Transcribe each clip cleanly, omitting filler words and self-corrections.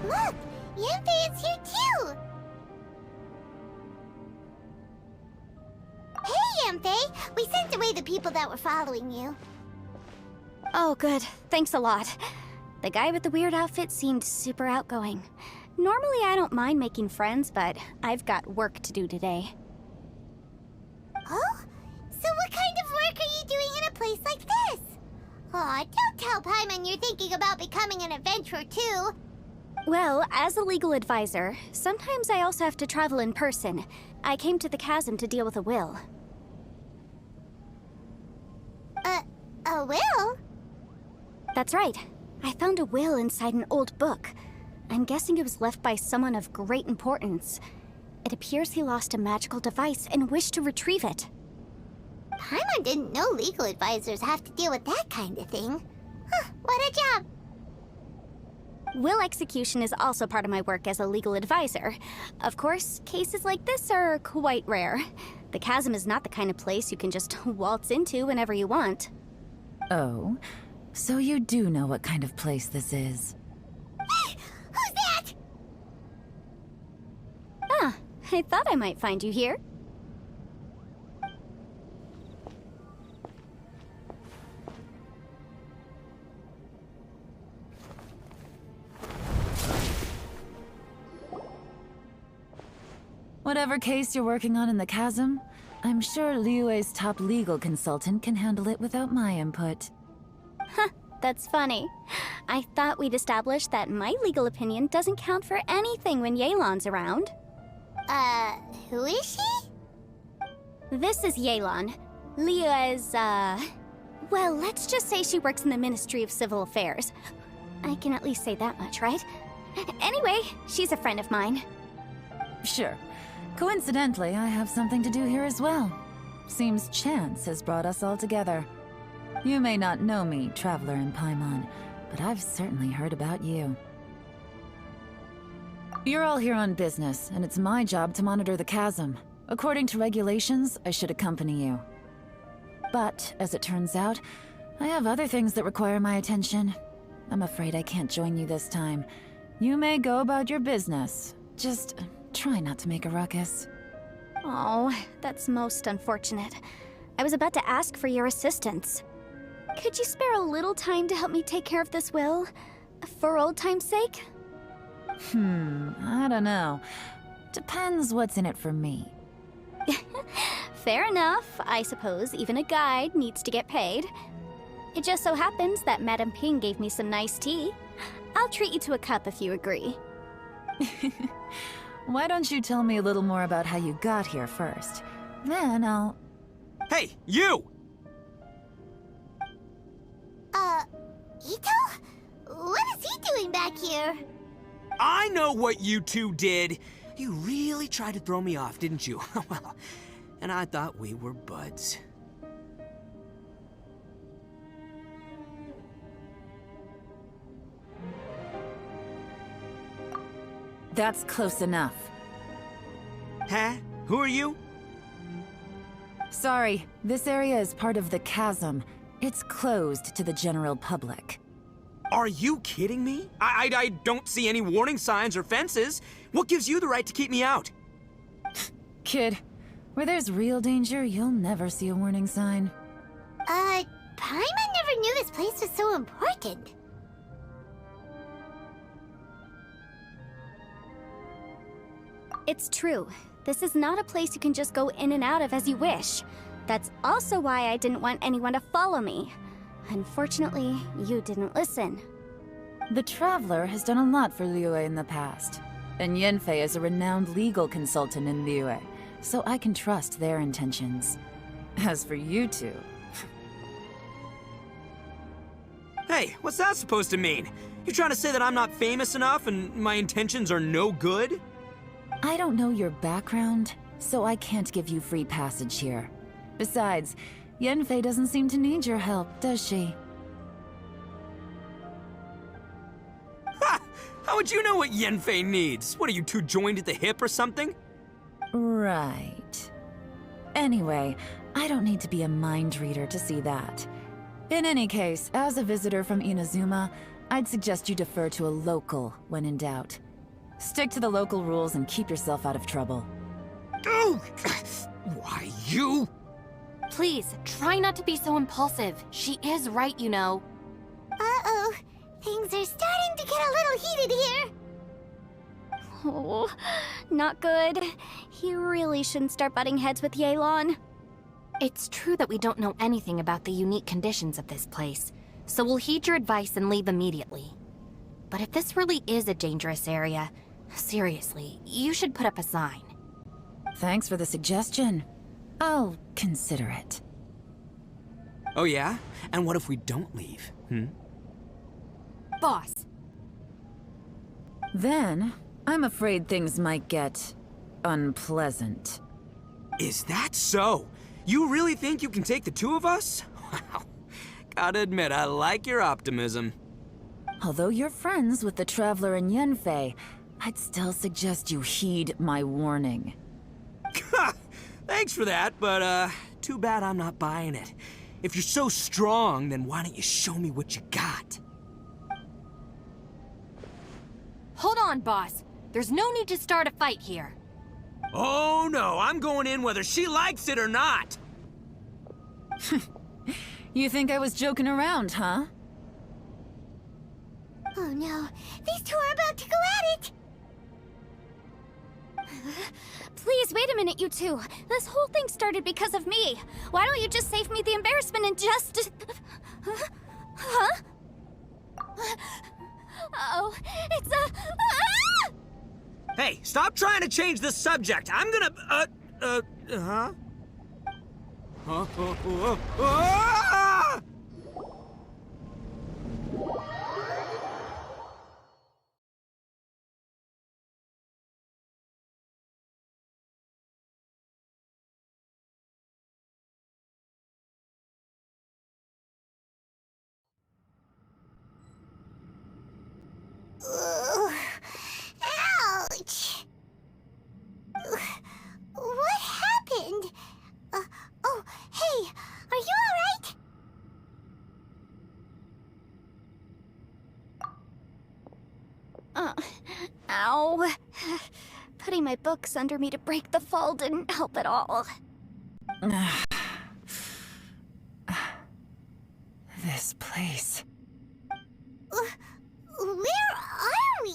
Look! Yanfei is here too! Hey, Yanfei! We sent away the people that were following you. Oh, good. Thanks a lot. The guy with the weird outfit seemed super outgoing. Normally I don't mind making friends, but I've got work to do today. Oh? So what kind of work are you doing in a place like this? Aw, don't tell Paimon you're thinking about becoming an adventurer too. Well, as a legal advisor, sometimes I also have to travel in person. I came to the chasm to deal with a will. A will? That's right. I found a will inside an old book. I'm guessing it was left by someone of great importance. It appears he lost a magical device and wished to retrieve it. Paimon didn't know legal advisors have to deal with that kind of thing. Huh, what a job! Will execution is also part of my work as a legal advisor. Of course, cases like this are quite rare. The chasm is not the kind of place you can just waltz into whenever you want. Oh, so you do know what kind of place this is. Who's that? Ah, I thought I might find you here. Whatever case you're working on in the chasm, I'm sure Liyue's top legal consultant can handle it without my input. Huh, that's funny. I thought we'd established that my legal opinion doesn't count for anything when Yelan's around. Who is she? This is Yelan. Liyue's, well, let's just say she works in the Ministry of Civil Affairs. I can at least say that much, right? Anyway, she's a friend of mine. Sure. Coincidentally, I have something to do here as well. Seems chance has brought us all together. You may not know me, Traveler in Paimon, but I've certainly heard about you. You're all here on business, and it's my job to monitor the chasm. According to regulations, I should accompany you. But, as it turns out, I have other things that require my attention. I'm afraid I can't join you this time. You may go about your business. Just try not to make a ruckus. Oh, that's most unfortunate. I was about to ask for your assistance. Could you spare a little time to help me take care of this will? For old time's sake? I don't know. Depends what's in it for me. Fair enough. I suppose even a guide needs to get paid. It just so happens that Madame Ping gave me some nice tea. I'll treat you to a cup if you agree. Why don't you tell me a little more about how you got here first? Then I'll... Hey, you! Ito? What is he doing back here? I know what you two did. You really tried to throw me off, didn't you? Well, and I thought we were buds. That's close enough. Huh? Who are you? Sorry, this area is part of the chasm. It's closed to the general public. Are you kidding me? I don't see any warning signs or fences. What gives you the right to keep me out? Kid, where there's real danger, you'll never see a warning sign. Paimon never knew this place was so important. It's true. This is not a place you can just go in and out of as you wish. That's also why I didn't want anyone to follow me. Unfortunately, you didn't listen. The Traveler has done a lot for Liyue in the past, and Yanfei is a renowned legal consultant in Liyue, so I can trust their intentions. As for you two... Hey, what's that supposed to mean? You trying to say that I'm not famous enough and my intentions are no good? I don't know your background, so I can't give you free passage here. Besides, Yanfei doesn't seem to need your help, does she? Ha! How would you know what Yanfei needs? What, are you two joined at the hip or something? Right. Anyway, I don't need to be a mind reader to see that. In any case, as a visitor from Inazuma, I'd suggest you defer to a local when in doubt. Stick to the local rules and keep yourself out of trouble. Oh, why you? Please, try not to be so impulsive. She is right, you know. Uh-oh. Things are starting to get a little heated here. Oh, not good. He really shouldn't start butting heads with Yelan. It's true that we don't know anything about the unique conditions of this place, so we'll heed your advice and leave immediately. But if this really is a dangerous area, seriously, you should put up a sign. Thanks for the suggestion. I'll consider it. Oh yeah? And what if we don't leave? Boss, Then, I'm afraid things might get unpleasant. Is that so? You really think you can take the two of us? Wow. Gotta admit, I like your optimism. Although you're friends with the Traveler and Yenfei, I'd still suggest you heed my warning. Thanks for that, but too bad I'm not buying it. If you're so strong, then why don't you show me what you got? hold on, boss. There's no need to start a fight here. Oh no, I'm going in whether she likes it or not. You think I was joking around, huh? Oh no, these two are about to go at it! Please, wait a minute, you two. This whole thing started because of me. Why don't you just save me the embarrassment and just... Huh? Uh-oh, it's a... Ah! Hey, stop trying to change the subject. I'm gonna, huh? Ah! Ugh. Ouch! What happened? Oh, hey, are you alright? Ow. Putting my books under me to break the fall didn't help at all. This place. Where are we?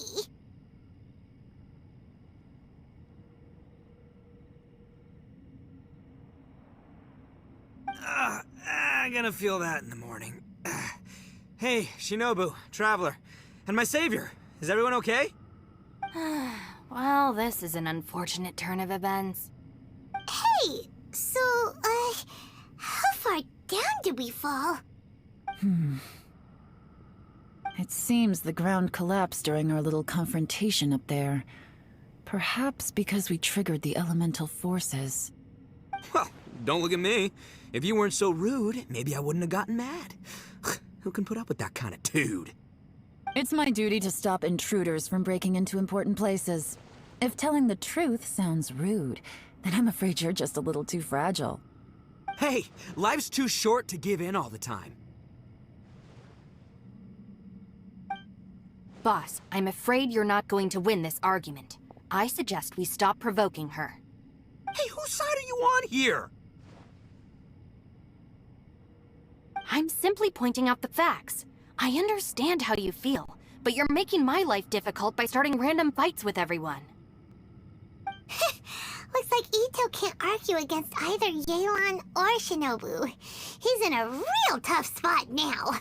I'm gonna feel that in the morning. Hey, Shinobu, Traveler, and my savior. Is everyone okay? Well, this is an unfortunate turn of events. Hey, so, how far down did we fall? It seems the ground collapsed during our little confrontation up there. Perhaps because we triggered the elemental forces. Well, don't look at me. If you weren't so rude, maybe I wouldn't have gotten mad. Who can put up with that kind of dude? It's my duty to stop intruders from breaking into important places. If telling the truth sounds rude, then I'm afraid you're just a little too fragile. Hey, life's too short to give in all the time. Boss, I'm afraid you're not going to win this argument. I suggest we stop provoking her. Hey, whose side are you on here? I'm simply pointing out the facts. I understand how you feel, but you're making my life difficult by starting random fights with everyone. Looks like Ito can't argue against either Yelan or Shinobu. He's in a real tough spot now.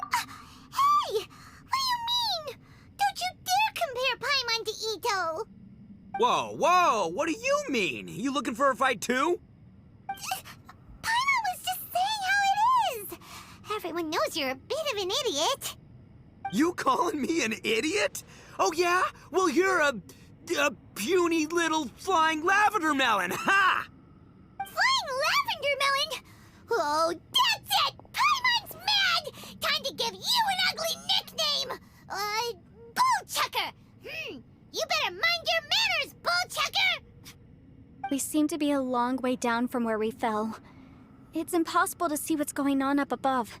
Hey! What do you mean? Don't you dare compare Paimon to Ito! Whoa, whoa, what do you mean? You looking for a fight too? Paimon was just saying how it is! Everyone knows you're a bit of an idiot. You calling me an idiot? Oh yeah? Well, you're a puny little flying lavender melon, ha! Flying lavender melon? Oh, that's it! Paimon's mad! Time to give you an ugly nickname! Bullchucker! You better mind your manners, Bullchucker! We seem to be a long way down from where we fell. It's impossible to see what's going on up above.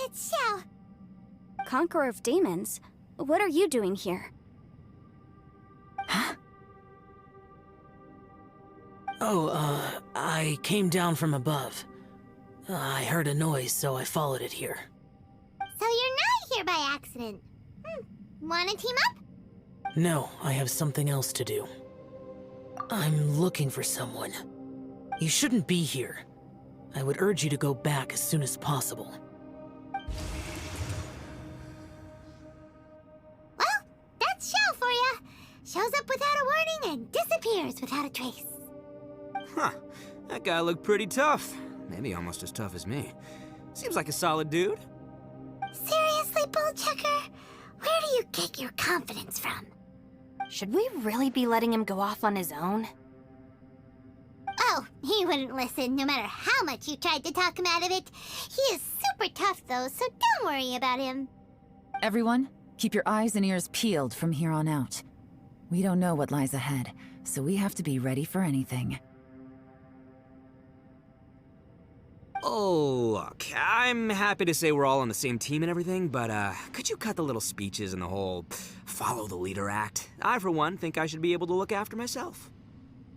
It's Xiao. Conqueror of Demons? What are you doing here? Oh, I came down from above. I heard a noise, so I followed it here. So you're not here by accident. Wanna team up? No, I have something else to do. I'm looking for someone. You shouldn't be here. I would urge you to go back as soon as possible. Well, that's Xiao for ya. Shows up without a warning and disappears without a trace. Huh. That guy looked pretty tough. Maybe almost as tough as me. Seems like a solid dude. Seriously, Bullchucker? Where do you get your confidence from? Should we really be letting him go off on his own? Oh, he wouldn't listen no matter how much you tried to talk him out of it. He is super tough though, so don't worry about him. Everyone, keep your eyes and ears peeled from here on out. We don't know what lies ahead, so we have to be ready for anything. Oh, look, I'm happy to say we're all on the same team and everything, but could you cut the little speeches and the whole follow the leader act? I, for one, think I should be able to look after myself.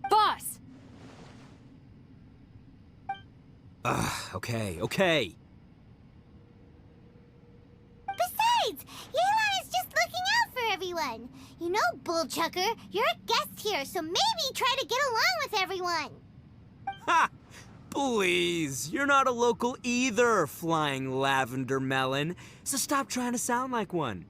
Boss! Okay. Besides, Yelan is just looking out for everyone. You know, Bullchucker, you're a guest here, so maybe try to get along with everyone. Ha! Please, you're not a local either, flying lavender melon, so stop trying to sound like one.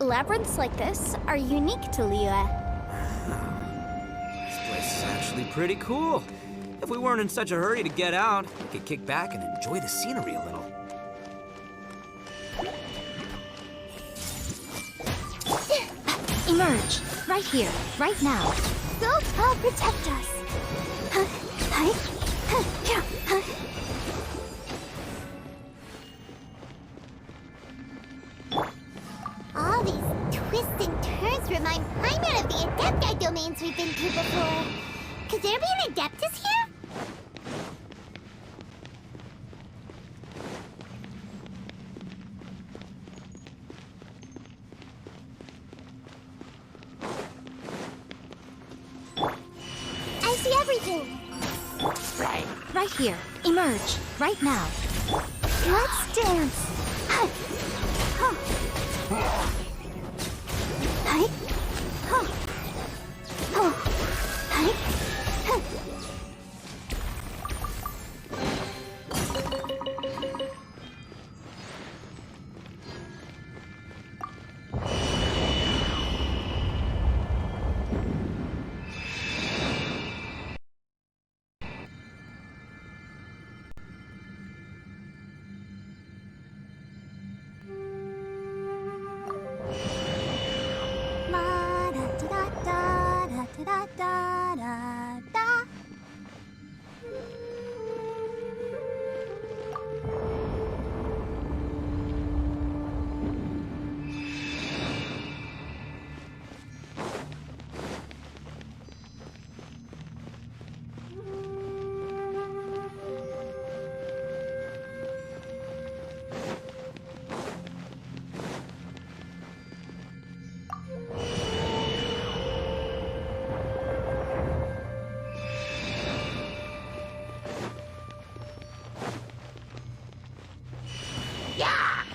Labyrinths like this are unique to Liyue. This place is actually pretty cool. If we weren't in such a hurry to get out, we could kick back and enjoy the scenery a little. Emerge. Right here. Right now. Scuffed, I'll protect us. All these twists and turns remind Paimon of the Adepti domains we've been to before. Could there be an Adeptus here? I see everything. Right here. Emerge. Right now. Let's dance.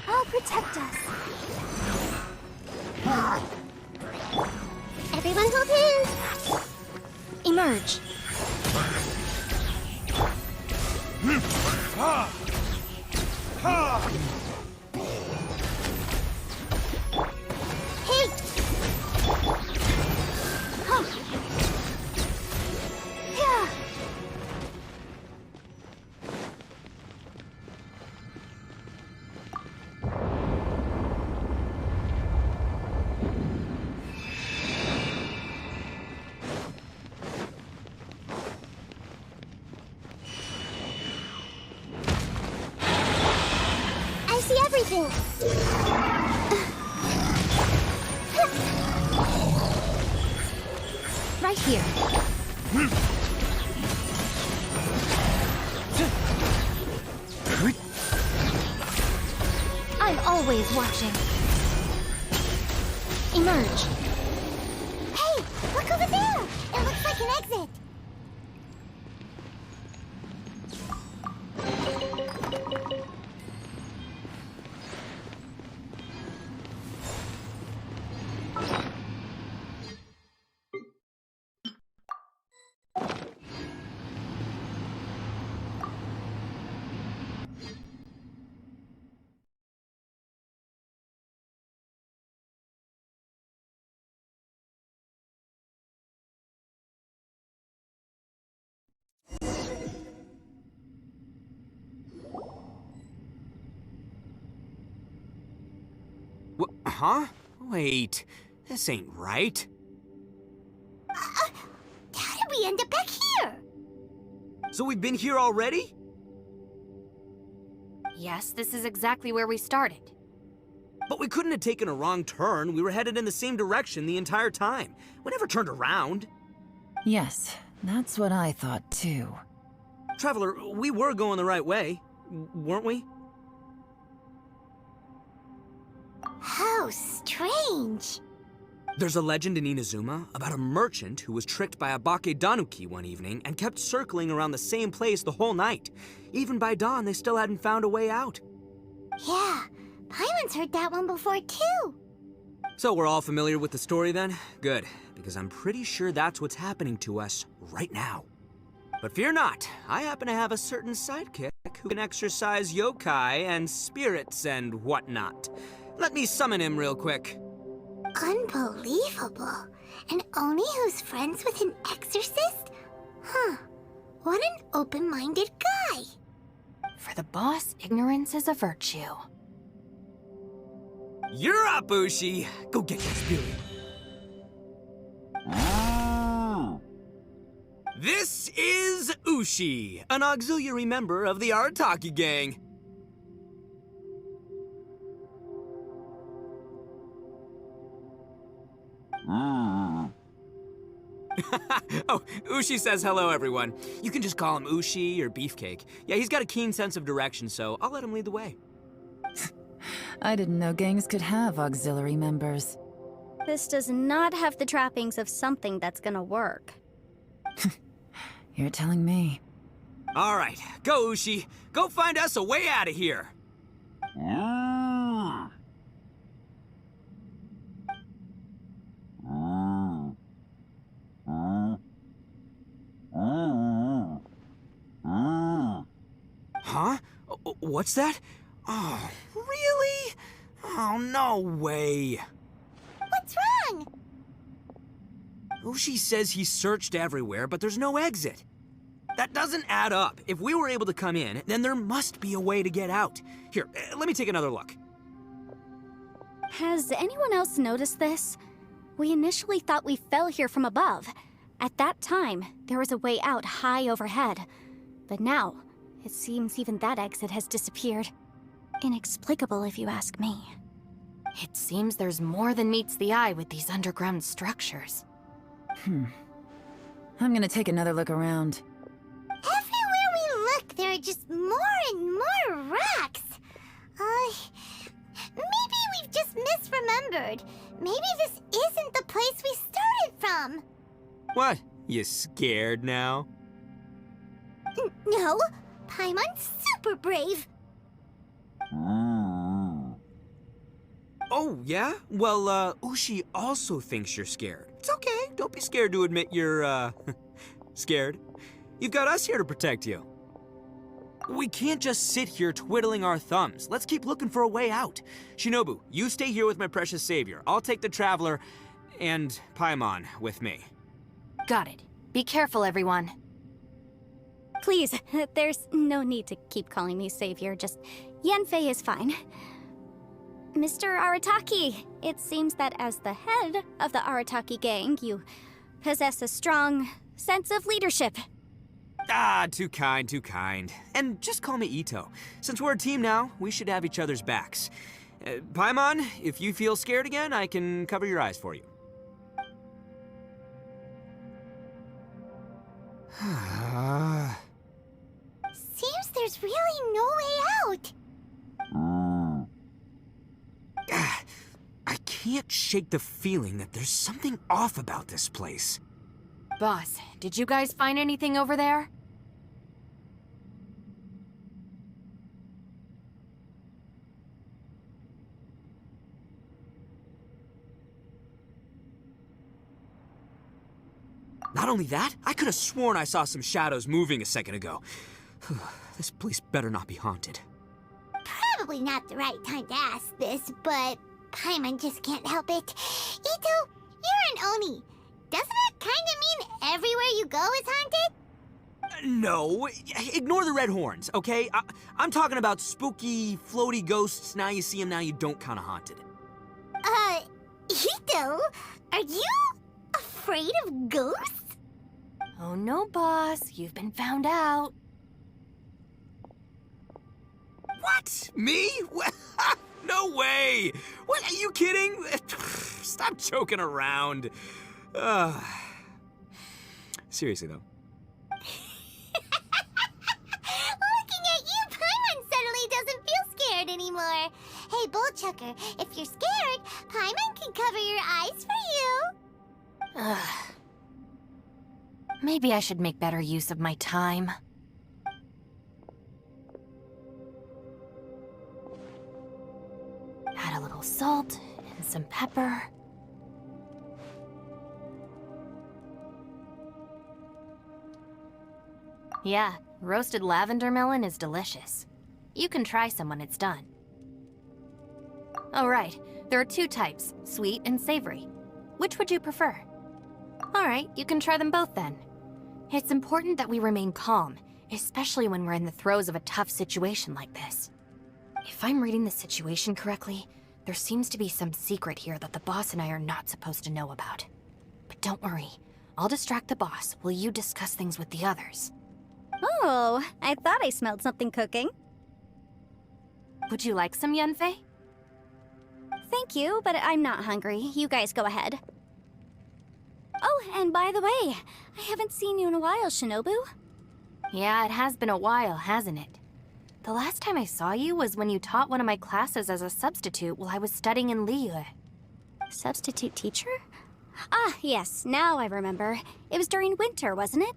I'll protect us. Everyone hold hands. Emerge. Hey! Yeah. I see everything. Right here. I'm always watching. Emerge. Hey, look over there. It looks like an exit. Huh? Wait, this ain't right. How did we end up back here? So we've been here already? Yes, this is exactly where we started. But we couldn't have taken a wrong turn. We were headed in the same direction the entire time. We never turned around. Yes, that's what I thought too. Traveler, we were going the right way, weren't we? How strange. There's a legend in Inazuma about a merchant who was tricked by a Bakedanuki one evening and kept circling around the same place the whole night. Even by dawn, they still hadn't found a way out. Yeah, Paimon's heard that one before too. So we're all familiar with the story then? Good, because I'm pretty sure that's what's happening to us right now. But fear not, I happen to have a certain sidekick who can exercise yokai and spirits and whatnot. Let me summon him real quick. Unbelievable. An Oni who's friends with an exorcist? Huh. What an open-minded guy. For the boss, ignorance is a virtue. You're up, Ushi. Go get that Billy. This is Ushi, an auxiliary member of the Arataki gang. Oh, Ushi says hello, everyone. You can just call him Ushi or Beefcake. Yeah, he's got a keen sense of direction, so I'll let him lead the way. I didn't know gangs could have auxiliary members. This does not have the trappings of something that's gonna work. You're telling me. All right, go, Ushi. Go find us a way out of here. Huh? What's that? Oh, really? Oh, no way. What's wrong? Ushi says he searched everywhere, but there's no exit. That doesn't add up. If we were able to come in, then there must be a way to get out. Here, let me take another look. Has anyone else noticed this? We initially thought we fell here from above. At that time, there was a way out high overhead. But now, it seems even that exit has disappeared. Inexplicable, if you ask me. It seems there's more than meets the eye with these underground structures. I'm gonna take another look around. Everywhere we look, there are just more and more rocks. Maybe we've just misremembered. Maybe this isn't the place we started from. What? You scared now? No, Paimon's super brave. Oh, yeah? Well, Ushi also thinks you're scared. It's okay. Don't be scared to admit you're, scared. You've got us here to protect you. We can't just sit here twiddling our thumbs. Let's keep looking for a way out. Shinobu, you stay here with my precious savior. I'll take the Traveler and Paimon with me. Got it. Be careful, everyone. Please, there's no need to keep calling me savior. Just Yanfei is fine. Mr. Arataki, it seems that as the head of the Arataki gang, you possess a strong sense of leadership. Ah, too kind, too kind. And just call me Ito. Since we're a team now, we should have each other's backs. Paimon, if you feel scared again, I can cover your eyes for you. Seems there's really no way out. I can't shake the feeling that there's something off about this place. Boss, did you guys find anything over there? Not only that, I could have sworn I saw some shadows moving a second ago. This place better not be haunted. Probably not the right time to ask this, but Paimon just can't help it. Ito, you're an Oni. Doesn't it kind of mean everywhere you go is haunted? No, ignore the red horns, okay? I'm talking about spooky, floaty ghosts. Now you see them, now you don't kind of haunted. Ito, are you afraid of ghosts? Oh no, boss. You've been found out. What? Me? No way! What, are you kidding? Stop joking around. Seriously, though. Looking at you, Paimon suddenly doesn't feel scared anymore. Hey, Bullchucker, if you're scared, Paimon can cover your eyes for you. Maybe I should make better use of my time. Add a little salt and some pepper. Yeah, roasted lavender melon is delicious. You can try some when it's done. Oh, right. There are two types, sweet and savory. Which would you prefer? Alright, you can try them both then. It's important that we remain calm, especially when we're in the throes of a tough situation like this. If I'm reading the situation correctly, there seems to be some secret here that the boss and I are not supposed to know about. But don't worry, I'll distract the boss while you discuss things with the others. Oh, I thought I smelled something cooking. Would you like some Yunfei? Thank you, but I'm not hungry. You guys go ahead. Oh, and by the way, I haven't seen you in a while, Shinobu. Yeah, it has been a while, hasn't it? The last time I saw you was when you taught one of my classes as a substitute while I was studying in Liyue. Substitute teacher? Ah, yes, now I remember. It was during winter, wasn't it?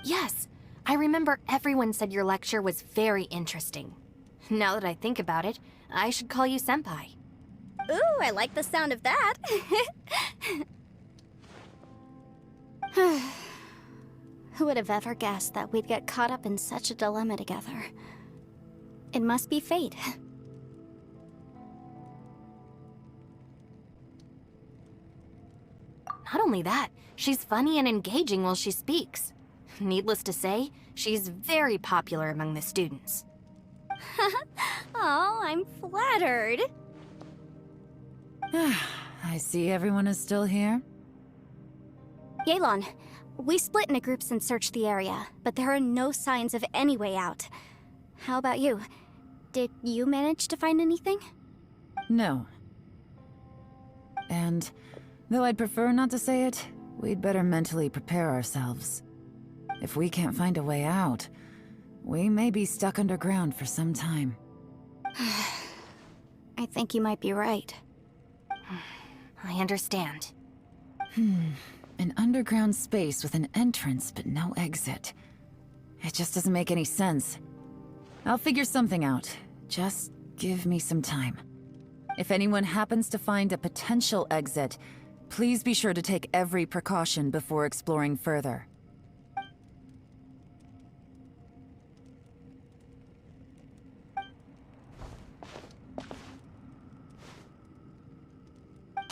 Yes, I remember everyone said your lecture was very interesting. Now that I think about it, I should call you Senpai. Ooh, I like the sound of that. Who would have ever guessed that we'd get caught up in such a dilemma together? It must be fate. Not only that, she's funny and engaging while she speaks. Needless to say, she's very popular among the students. Oh, I'm flattered. I see everyone is still here. Yelan, we split into groups and searched the area, but there are no signs of any way out. How about you? Did you manage to find anything? No. And though I'd prefer not to say it, we'd better mentally prepare ourselves. If we can't find a way out, we may be stuck underground for some time. I think you might be right. I understand. An underground space with an entrance but no exit. It just doesn't make any sense. I'll figure something out. Just give me some time. If anyone happens to find a potential exit, please be sure to take every precaution before exploring further.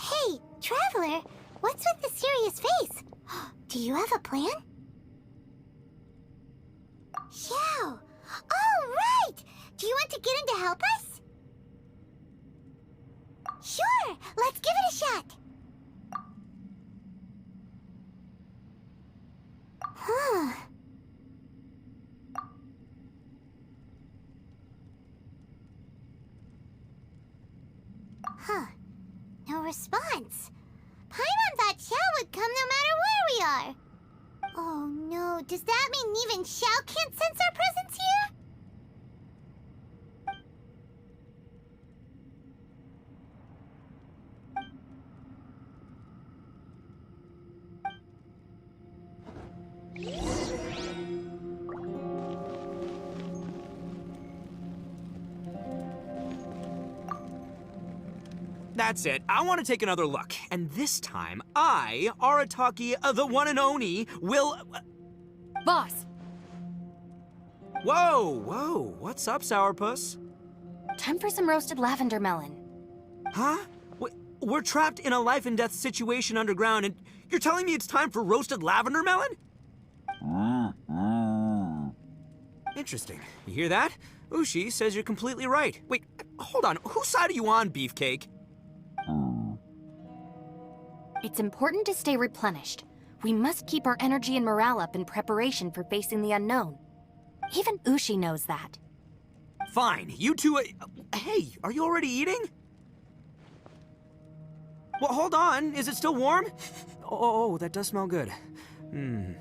Hey, Traveler, what's with the serious face? Do you have a plan? Xiao! Oh, right! Do you want to get in to help us? Sure, let's give it a shot. Huh. Huh. No response. Paimon thought Xiao would come no matter where we are. Oh no, does that mean even Xiao can't sense our presence here? That's it. I want to take another look. And this time, I, Arataki, the one and only, will... Boss! Whoa. What's up, Sourpuss? Time for some roasted lavender melon. Huh? We're trapped in a life and death situation underground, and you're telling me it's time for roasted lavender melon? Interesting. You hear that? Ushi says you're completely right. Wait, hold on. Whose side are you on, Beefcake? It's important to stay replenished. We must keep our energy and morale up in preparation for facing the unknown. Even Ushi knows that. Fine, you two... hey, are you already eating? Well, hold on. Is it still warm? Oh, that does smell good. Fine.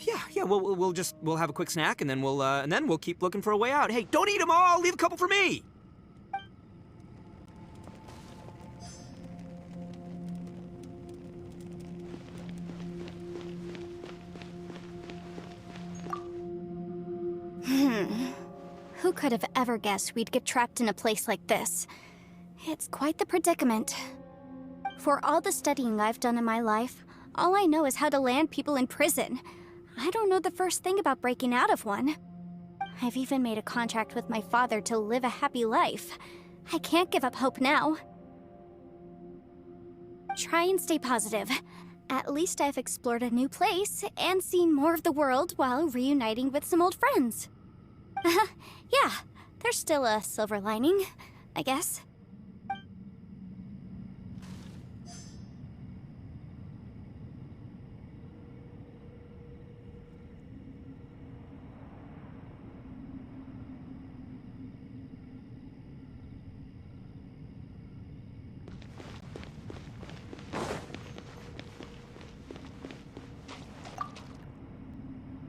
Yeah. We'll have a quick snack, and then we'll keep looking for a way out. Hey, don't eat them all. Leave a couple for me. Who could have ever guessed we'd get trapped in a place like this? It's quite the predicament. For all the studying I've done in my life, all I know is how to land people in prison. I don't know the first thing about breaking out of one. I've even made a contract with my father to live a happy life. I can't give up hope now. Try and stay positive. At least I've explored a new place and seen more of the world while reuniting with some old friends. Yeah, there's still a silver lining, I guess.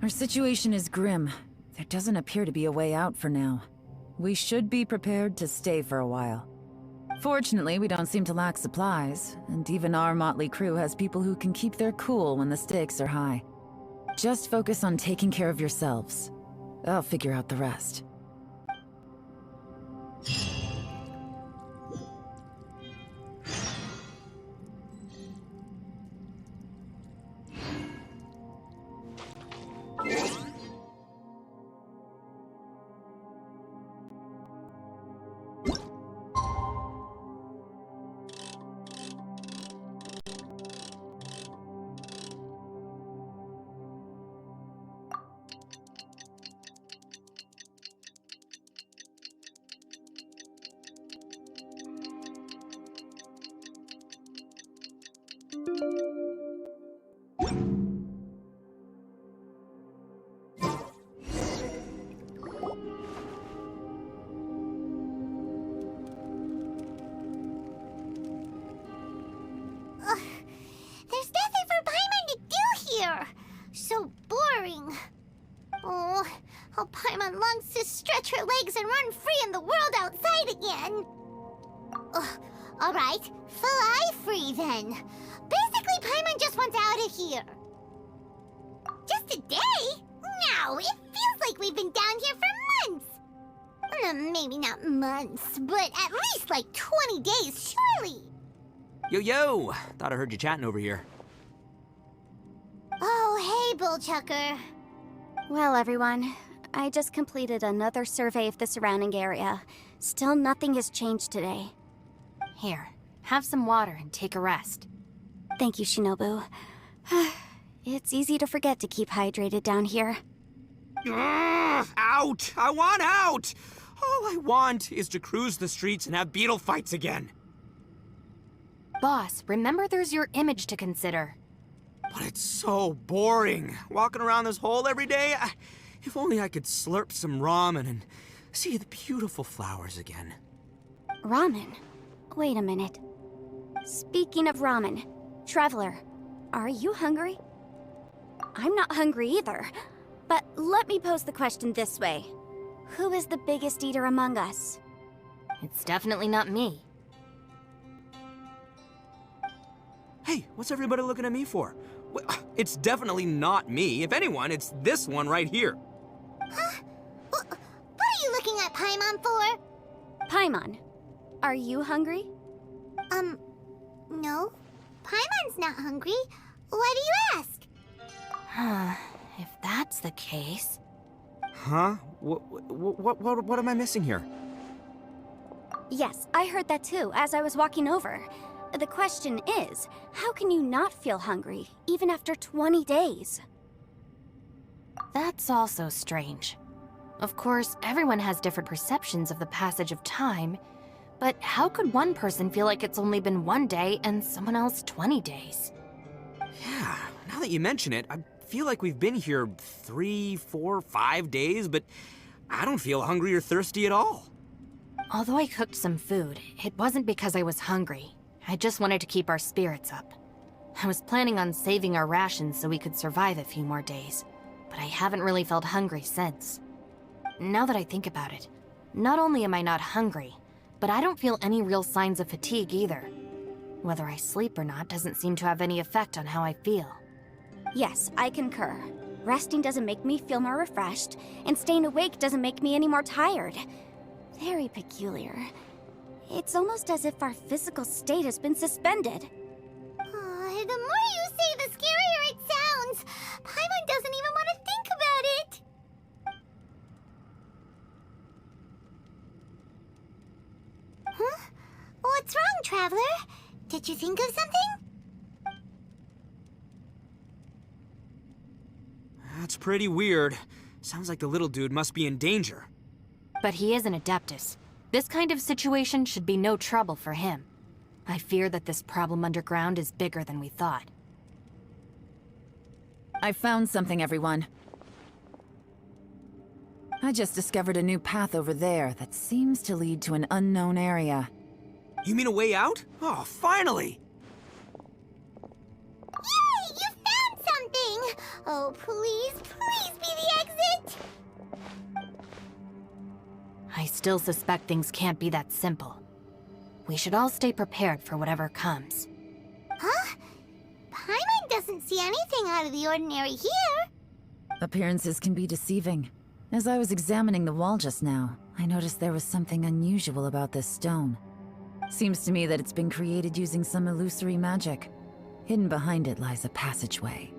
Our situation is grim. There doesn't appear to be a way out for now. We should be prepared to stay for a while. Fortunately, we don't seem to lack supplies, and even our motley crew has people who can keep their cool when the stakes are high. Just focus on taking care of yourselves. I'll figure out the rest. There's nothing for Paimon to do here. So boring. Oh, how Paimon longs to stretch her legs and run free in the world outside again. All right, fly free then. Basically, Paimon just wants out of here. Just a day? No, it feels like we've been down here for months. Maybe not months, but at least like 20 days, surely. Yo! Thought I heard you chatting over here. Oh, hey, Bullchucker. Well, everyone, I just completed another survey of the surrounding area. Still nothing has changed today. Here, have some water and take a rest. Thank you, Shinobu. It's easy to forget to keep hydrated down here. Ugh, out! I want out! All I want is to cruise the streets and have beetle fights again. Boss, remember there's your image to consider. But it's so boring, walking around this hole every day. If only I could slurp some ramen and see the beautiful flowers again. Ramen? Wait a minute. Speaking of ramen, Traveler, are you hungry? I'm not hungry either. But let me pose the question this way. Who is the biggest eater among us? It's definitely not me. Hey, what's everybody looking at me for? Well, it's definitely not me. If anyone, it's this one right here. Huh? What are you looking at Paimon for? Paimon, are you hungry? No. Paimon's not hungry. Why do you ask? If that's the case... Huh? What am I missing here? Yes, I heard that too, as I was walking over. The question is, how can you not feel hungry, even after 20 days? That's also strange. Of course, everyone has different perceptions of the passage of time, but how could one person feel like it's only been 1 day and someone else 20 days? Yeah, now that you mention it, I feel like we've been here 3, 4, 5 days, but I don't feel hungry or thirsty at all. Although I cooked some food, it wasn't because I was hungry. I just wanted to keep our spirits up. I was planning on saving our rations so we could survive a few more days, but I haven't really felt hungry since. Now that I think about it, not only am I not hungry, but I don't feel any real signs of fatigue either. Whether I sleep or not doesn't seem to have any effect on how I feel. Yes, I concur. Resting doesn't make me feel more refreshed, and staying awake doesn't make me any more tired. Very peculiar. It's almost as if our physical state has been suspended. The more you say, the scarier it sounds. Paimon doesn't even want to think about it. Traveler. Did you think of something? That's pretty weird. Sounds like the little dude must be in danger. But he is an Adeptus. This kind of situation should be no trouble for him. I fear that this problem underground is bigger than we thought. I found something, everyone. I just discovered a new path over there that seems to lead to an unknown area. You mean a way out? Oh, finally! Yay! You found something! Oh, please, please be the exit! I still suspect things can't be that simple. We should all stay prepared for whatever comes. Huh? Paimon doesn't see anything out of the ordinary here. Appearances can be deceiving. As I was examining the wall just now, I noticed there was something unusual about this stone. Seems to me that it's been created using some illusory magic. Hidden behind it lies a passageway.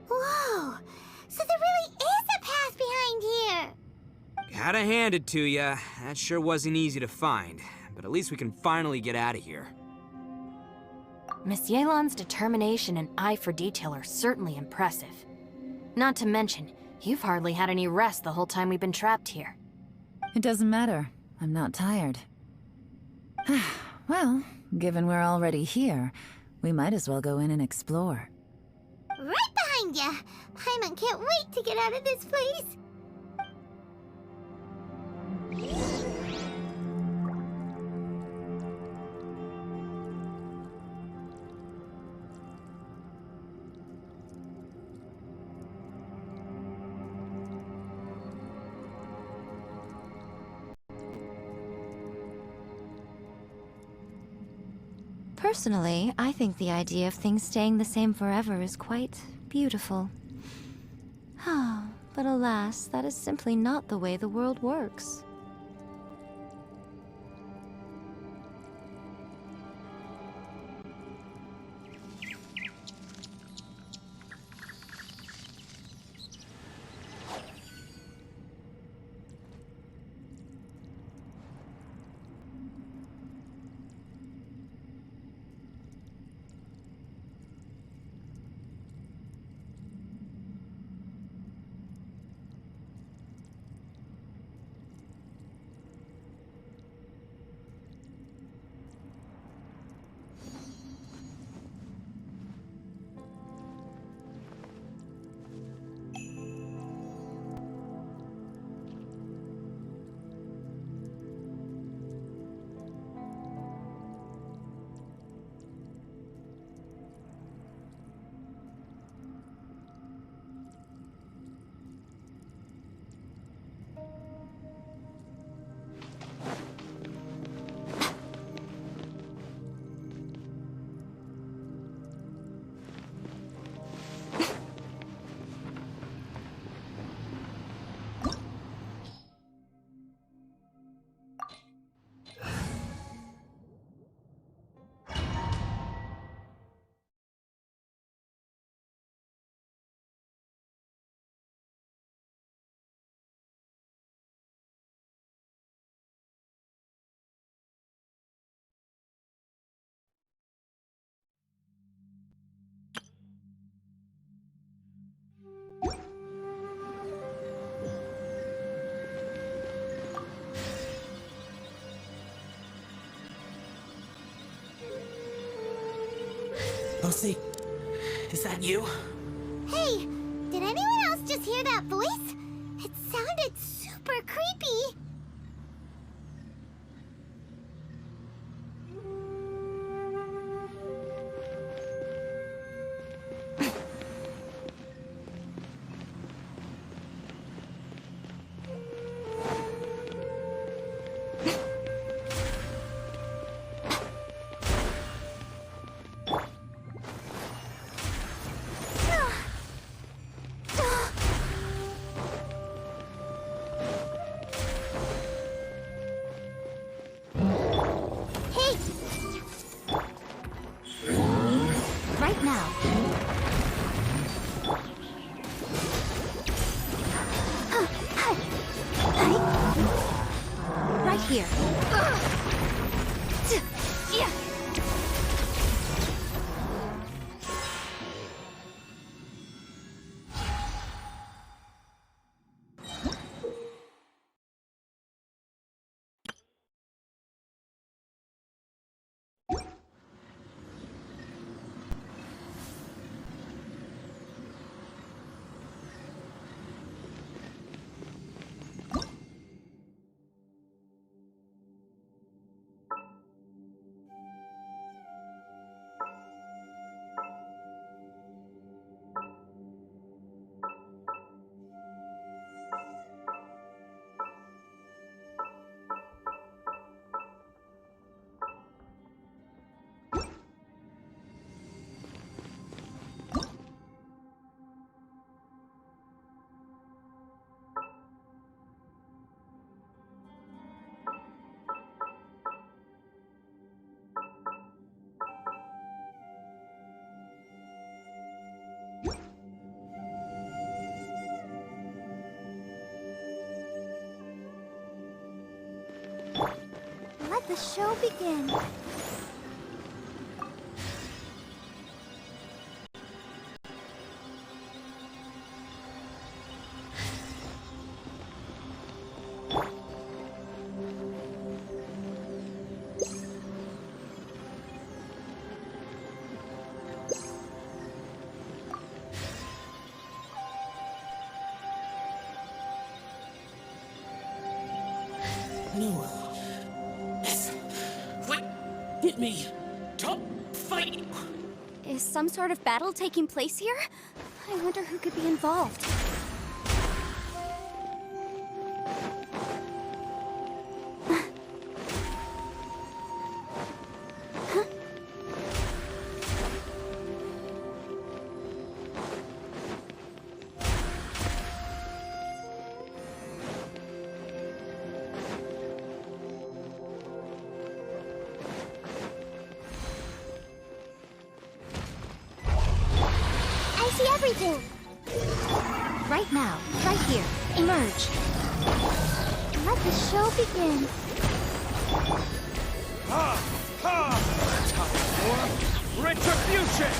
Whoa! So there really is a path behind here! Gotta hand it to ya. That sure wasn't easy to find. But at least we can finally get out of here. Miss Yelan's determination and eye for detail are certainly impressive. Not to mention, you've hardly had any rest the whole time we've been trapped here. It doesn't matter. I'm not tired. Well, given we're already here, we might as well go in and explore. Right behind ya! Paimon can't wait to get out of this place! Personally, I think the idea of things staying the same forever is quite beautiful. But alas, that is simply not the way the world works. Lucy, is that you? Hey, did anyone else just hear that voice? It sounded super creepy. Here. the show begin. No. Yes. Wait. Hit me. Stop fighting. Is some sort of battle taking place here? I wonder who could be involved. I see everything. Right now, right here. Emerge. Let the show begin. Retribution!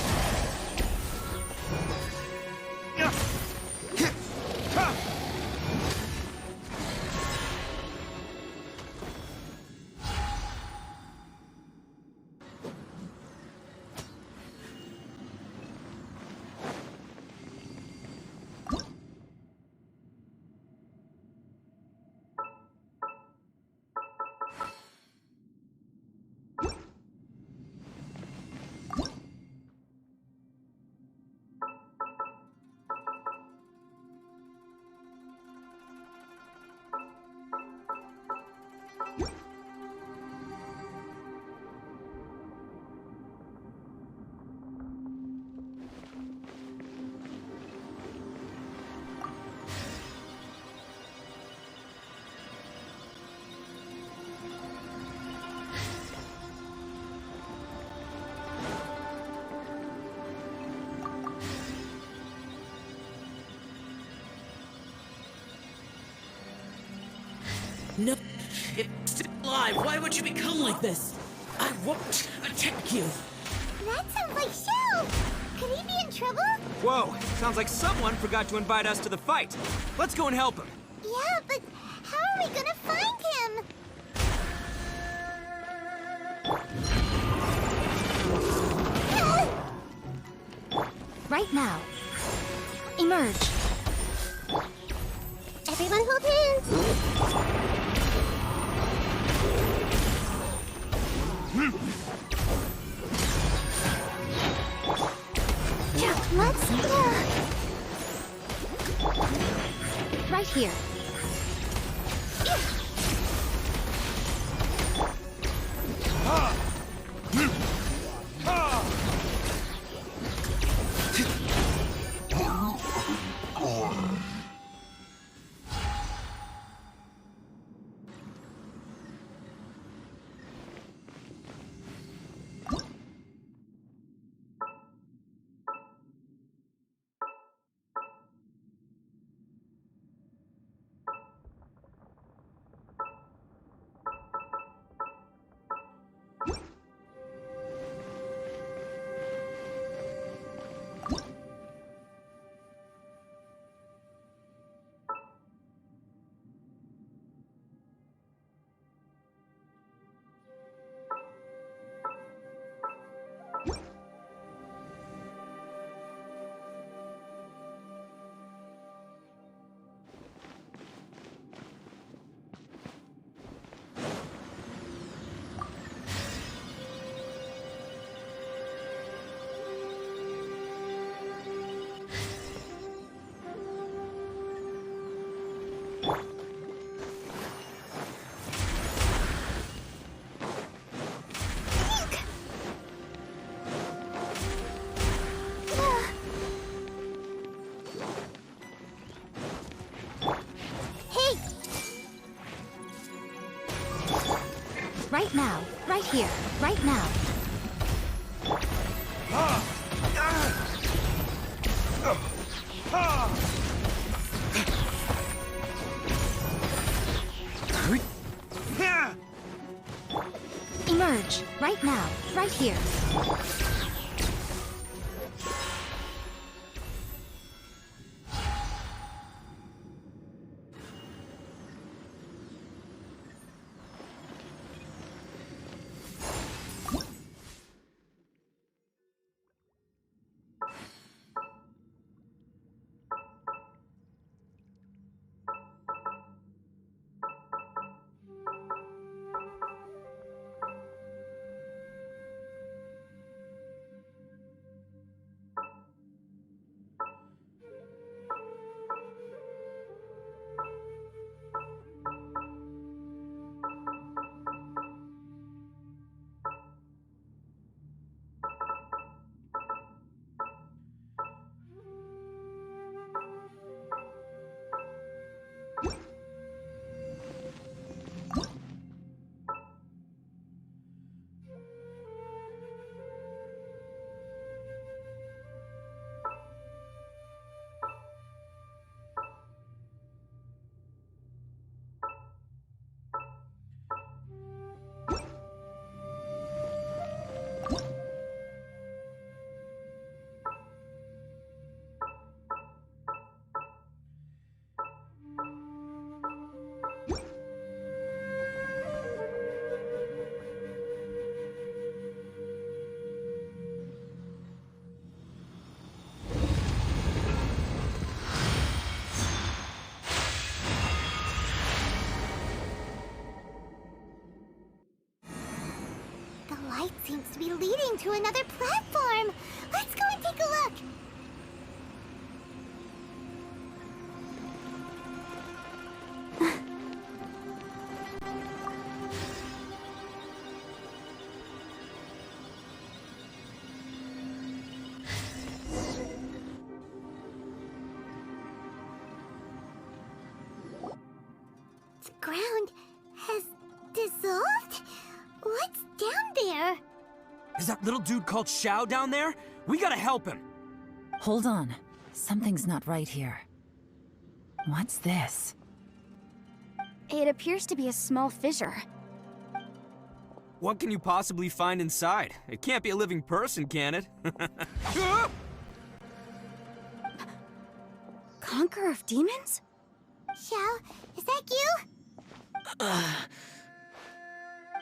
No. It's still alive. Why would you become like this? I won't attack you. That sounds like Shell. Could he be in trouble? Whoa, sounds like someone forgot to invite us to the fight. Let's go and help him. Yeah, but how are we gonna find him? Right now. Emerge. Everyone hold hands. Let's go. Right here. Right now. Right here. Right now. switch. Right now. Right here. The light seems to be leading to another platform. Let's go and take a look. The ground has dissolved? What's down there? Is that little dude called Xiao down there? We gotta help him. Hold on. Something's not right here. What's this? It appears to be a small fissure. What can you possibly find inside? It can't be a living person, can it? Conqueror of demons? Xiao, is that you?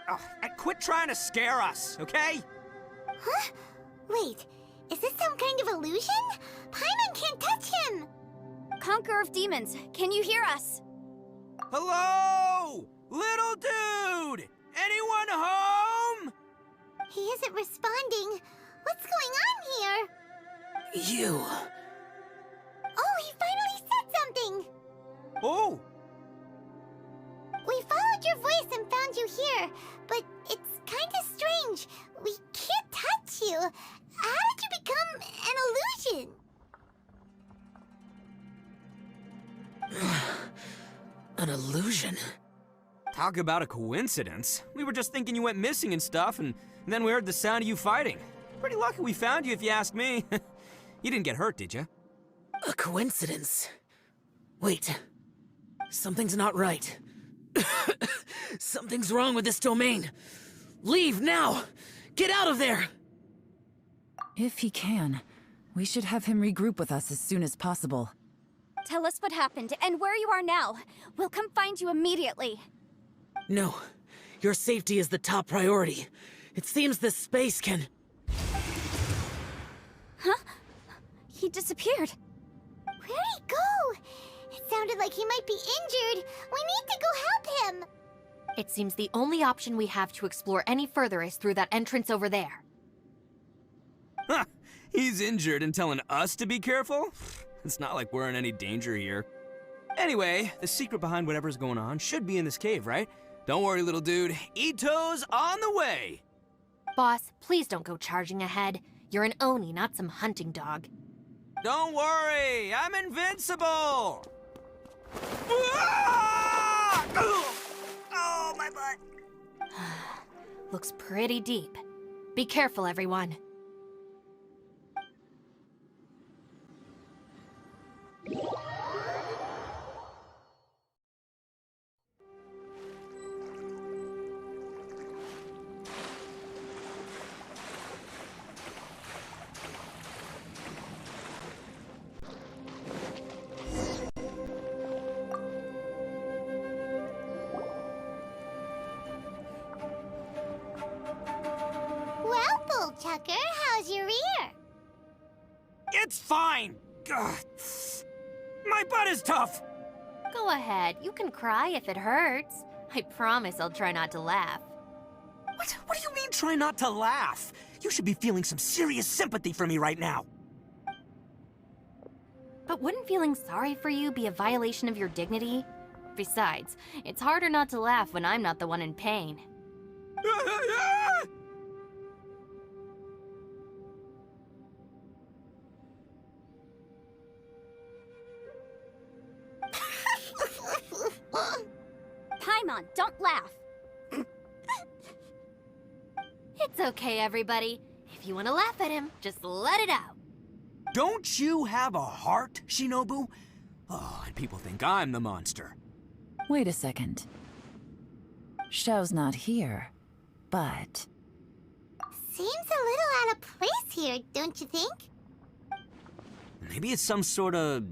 Oh, and quit trying to scare us, okay? Huh? Wait, is this some kind of illusion? Paimon can't touch him! Conqueror of demons, can you hear us? Hello? Little dude! Anyone home? He isn't responding. What's going on here? You. Oh, he finally said something! Oh! We followed your voice and found you here, but it's kinda strange. We can't touch you. How did you become an illusion? An illusion? Talk about a coincidence. We were just thinking you went missing and stuff, and then we heard the sound of you fighting. Pretty lucky we found you, if you ask me. You didn't get hurt, did you? A coincidence? Wait. Something's not right. Something's wrong with this domain. Leave now! Get out of there! If he can, we should have him regroup with us as soon as possible. Tell us what happened and where you are now. We'll come find you immediately. No. Your safety is the top priority. It seems this space can... Huh? He disappeared. Where'd he go? It sounded like he might be injured. We need to go help him. It seems the only option we have to explore any further is through that entrance over there. Huh. He's injured and telling us to be careful? It's not like we're in any danger here. Anyway, the secret behind whatever's going on should be in this cave, right? Don't worry, little dude. Ito's on the way! Boss, please don't go charging ahead. You're an Oni, not some hunting dog. Don't worry, I'm invincible! Ah! Oh, my butt! Looks pretty deep. Be careful, everyone. It's fine! Ugh. My butt is tough! Go ahead, you can cry if it hurts. I promise I'll try not to laugh. What do you mean, try not to laugh? You should be feeling some serious sympathy for me right now. But wouldn't feeling sorry for you be a violation of your dignity? Besides, it's harder not to laugh when I'm not the one in pain. Paimon, don't laugh. It's okay, everybody. If you want to laugh at him, just let it out. Don't you have a heart, Shinobu? Oh, and people think I'm the monster. Wait a second. Xiao's not here, but... Seems a little out of place here, don't you think? Maybe it's some sort of,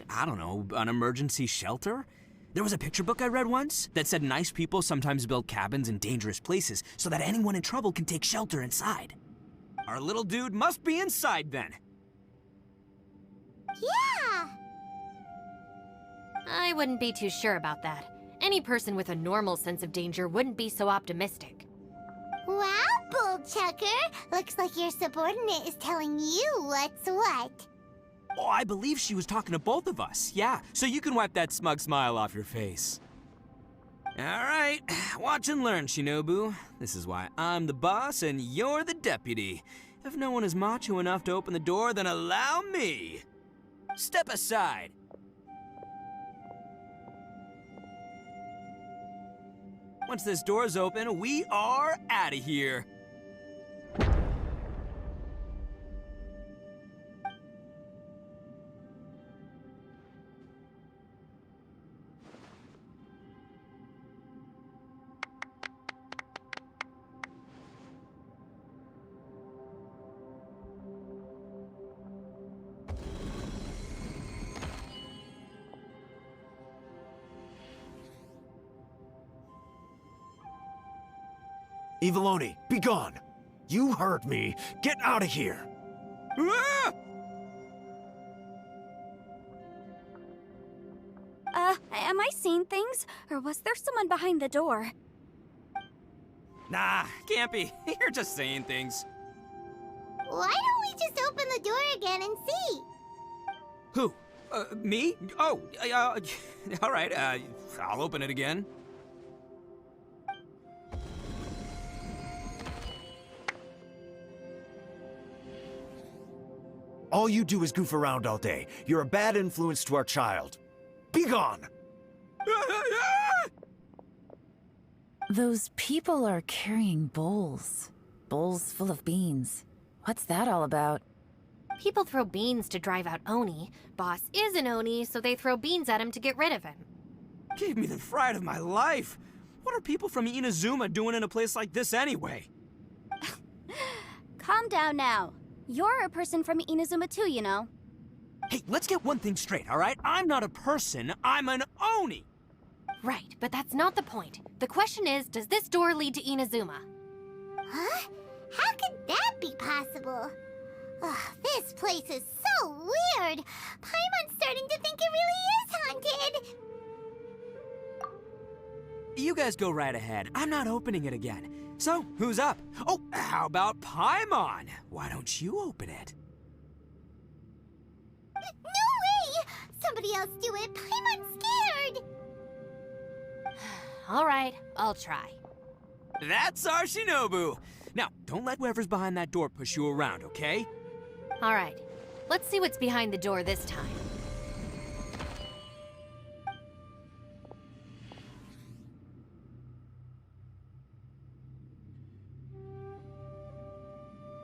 I don't know, an emergency shelter? There was a picture book I read once that said nice people sometimes build cabins in dangerous places so that anyone in trouble can take shelter inside. Our little dude must be inside then. Yeah! I wouldn't be too sure about that. Any person with a normal sense of danger wouldn't be so optimistic. Wow, Bullchucker! Looks like your subordinate is telling you what's what. Oh, I believe she was talking to both of us. Yeah, so you can wipe that smug smile off your face. All right, watch and learn, Shinobu. This is why I'm the boss and you're the deputy. If no one is macho enough to open the door, then allow me. Step aside. Once this door's open, we are out of here. Eviloni, be gone! You heard me. Get out of here! Ah! Am I seeing things? Or was there someone behind the door? Nah, can't be. You're just saying things. Why don't we just open the door again and see? Who? Me? Oh, all right, I'll open it again. All you do is goof around all day. You're a bad influence to our child. Be gone! Those people are carrying bowls. Bowls full of beans. What's that all about? People throw beans to drive out Oni. Boss is an Oni, so they throw beans at him to get rid of him. Gave me the fright of my life. What are people from Inazuma doing in a place like this anyway? Calm down now. You're a person from Inazuma too, you know. Hey, let's get one thing straight, all right? I'm not a person, I'm an Oni! Right, but that's not the point. The question is, does this door lead to Inazuma? Huh? How could that be possible? Ugh, this place is so weird. Paimon's starting to think it really is haunted. You guys go right ahead. I'm not opening it again. So, who's up? Oh, how about Paimon? Why don't you open it? No way! Somebody else do it. Paimon's scared. All right, I'll try. That's our Shinobu. Now, don't let whoever's behind that door push you around, okay? All right, let's see what's behind the door this time.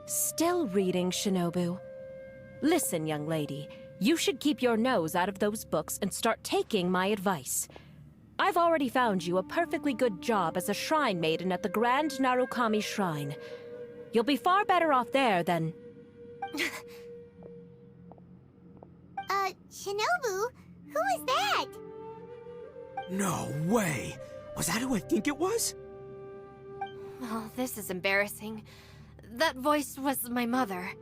Still reading, Shinobu. Listen, young lady, you should keep your nose out of those books and start taking my advice. I've already found you a perfectly good job as a shrine maiden at the Grand Narukami Shrine. You'll be far better off there than... Shinobu? Who is that? No way! Was that who I think it was? Oh, this is embarrassing. That voice was my mother.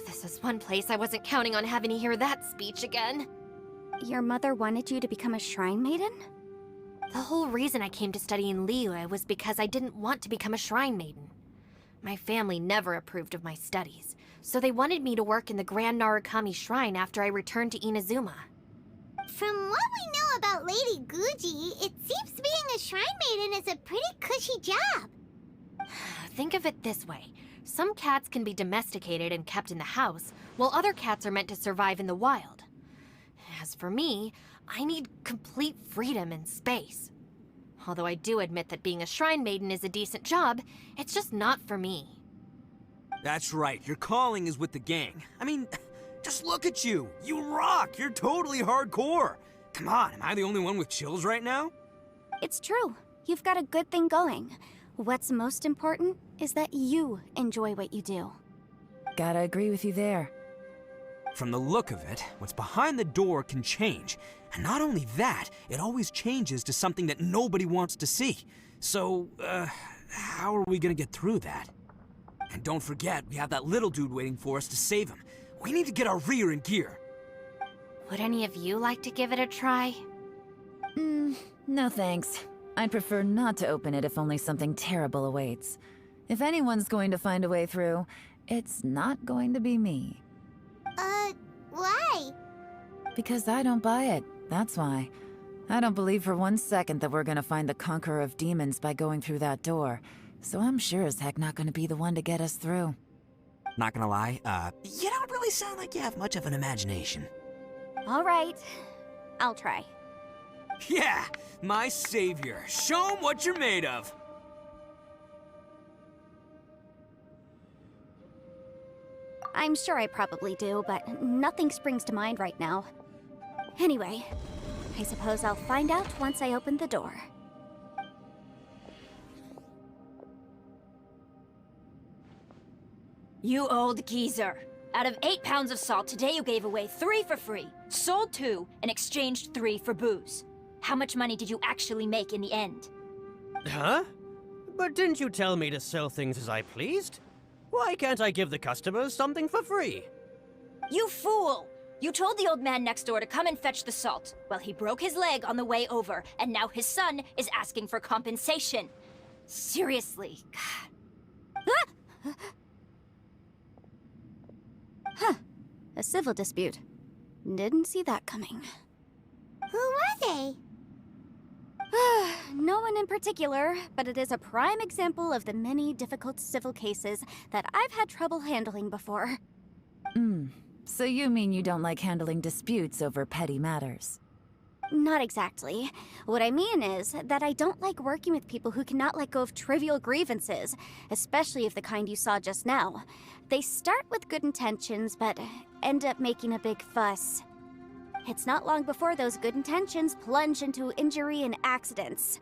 The This is one place I wasn't counting on having to hear that speech again. Your mother wanted you to become a shrine maiden? The whole reason I came to study in Liyue was because I didn't want to become a shrine maiden. My family never approved of my studies, so they wanted me to work in the Grand Narukami Shrine after I returned to Inazuma. From what we know about Lady Guji, it seems being a shrine maiden is a pretty cushy job. Think of it this way. Some cats can be domesticated and kept in the house, while other cats are meant to survive in the wild. As for me, I need complete freedom and space. Although I do admit that being a shrine maiden is a decent job, it's just not for me. That's right, your calling is with the gang. I mean, just look at you. You rock. You're totally hardcore. Come on, am I the only one with chills right now? It's true. You've got a good thing going. What's most important is that you enjoy what you do. Gotta agree with you there. From the look of it, what's behind the door can change. And not only that, it always changes to something that nobody wants to see. So, how are we gonna get through that? And don't forget, we have that little dude waiting for us to save him. We need to get our rear in gear. Would any of you like to give it a try? No thanks. I'd prefer not to open it if only something terrible awaits. If anyone's going to find a way through, it's not going to be me. Why? Because I don't buy it, that's why. I don't believe for 1 second that we're gonna find the Conqueror of Demons by going through that door. So I'm sure as heck not gonna be the one to get us through. Not gonna lie, you don't really sound like you have much of an imagination. All right, I'll try. Yeah, my savior. Show 'em what you're made of. I'm sure I probably do, but nothing springs to mind right now. Anyway, I suppose I'll find out once I open the door. You old geezer. Out of 8 pounds of salt, today you gave away 3 for free, sold 2, and exchanged 3 for booze. How much money did you actually make in the end? Huh? But didn't you tell me to sell things as I pleased? Why can't I give the customers something for free? You fool! You told the old man next door to come and fetch the salt. Well, he broke his leg on the way over, and now his son is asking for compensation. Seriously. God. Huh. A civil dispute. Didn't see that coming. Who were they? No one in particular, but it is a prime example of the many difficult civil cases that I've had trouble handling before. So you mean you don't like handling disputes over petty matters? Not exactly. What I mean is that I don't like working with people who cannot let go of trivial grievances, especially of the kind you saw just now. They start with good intentions, but end up making a big fuss. It's not long before those good intentions plunge into injury and accidents.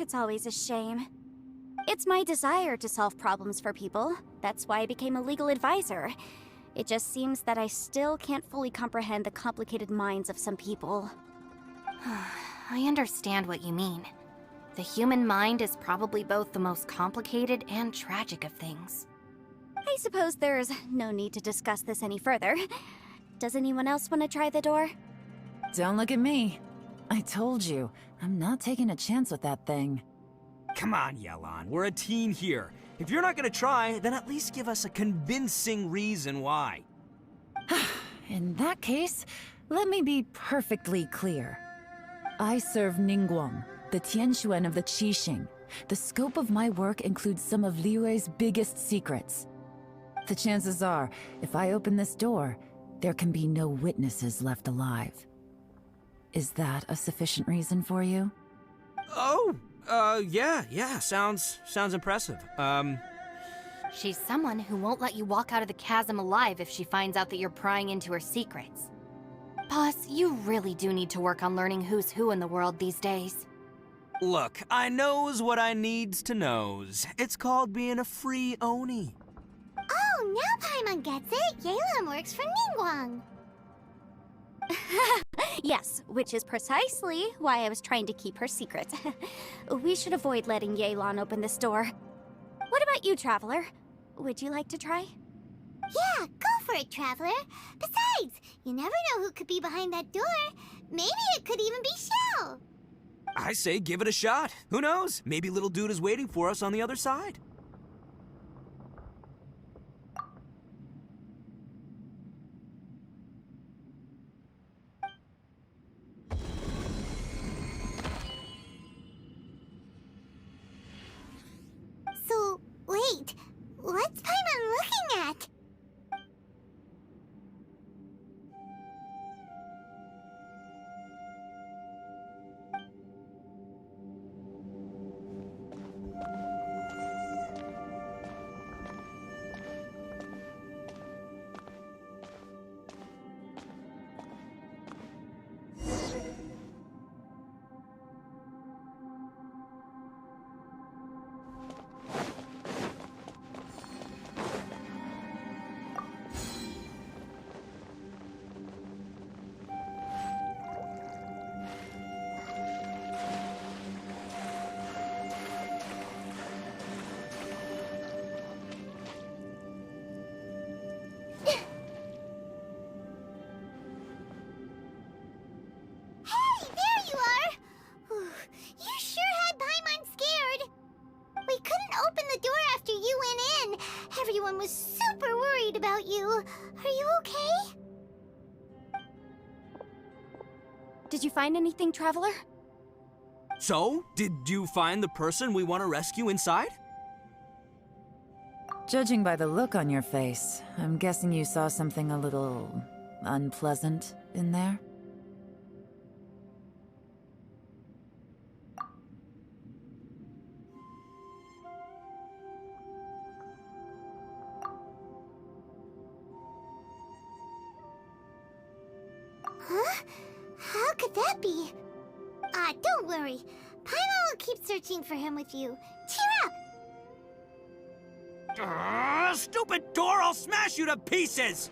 It's always a shame. It's my desire to solve problems for people. That's why I became a legal advisor. It just seems that I still can't fully comprehend the complicated minds of some people. I understand what you mean. The human mind is probably both the most complicated and tragic of things. I suppose there's no need to discuss this any further. Does anyone else want to try the door? Don't look at me. I told you, I'm not taking a chance with that thing. Come on, Yelan, we're a team here. If you're not gonna try, then at least give us a convincing reason why. In that case, let me be perfectly clear. I serve Ningguang, the Tianxuan of the Qixing. The scope of my work includes some of Liyue's biggest secrets. The chances are, if I open this door, there can be no witnesses left alive. Is that a sufficient reason for you? Oh, yeah, sounds impressive. She's someone who won't let you walk out of the chasm alive if she finds out that you're prying into her secrets. Boss, you really do need to work on learning who's who in the world these days. Look, I knows what I needs to knows. It's called being a free Oni. Oh, now Paimon gets it. Yelan works for Ningguang. Yes, which is precisely why I was trying to keep her secret. We should avoid letting Yelan open this door. What about you, Traveler? Would you like to try? Yeah, go for it, Traveler. Besides, you never know who could be behind that door. Maybe it could even be Shell. I say give it a shot. Who knows? Maybe little dude is waiting for us on the other side. So, wait. What's Paimon looking at? Everyone was super worried about you. Are you okay? Did you find anything, Traveler? So, did you find the person we want to rescue inside? Judging by the look on your face, I'm guessing you saw something a little unpleasant in there? Huh? How could that be? Don't worry. Paimon will keep searching for him with you. Cheer up! Stupid door! I'll smash you to pieces!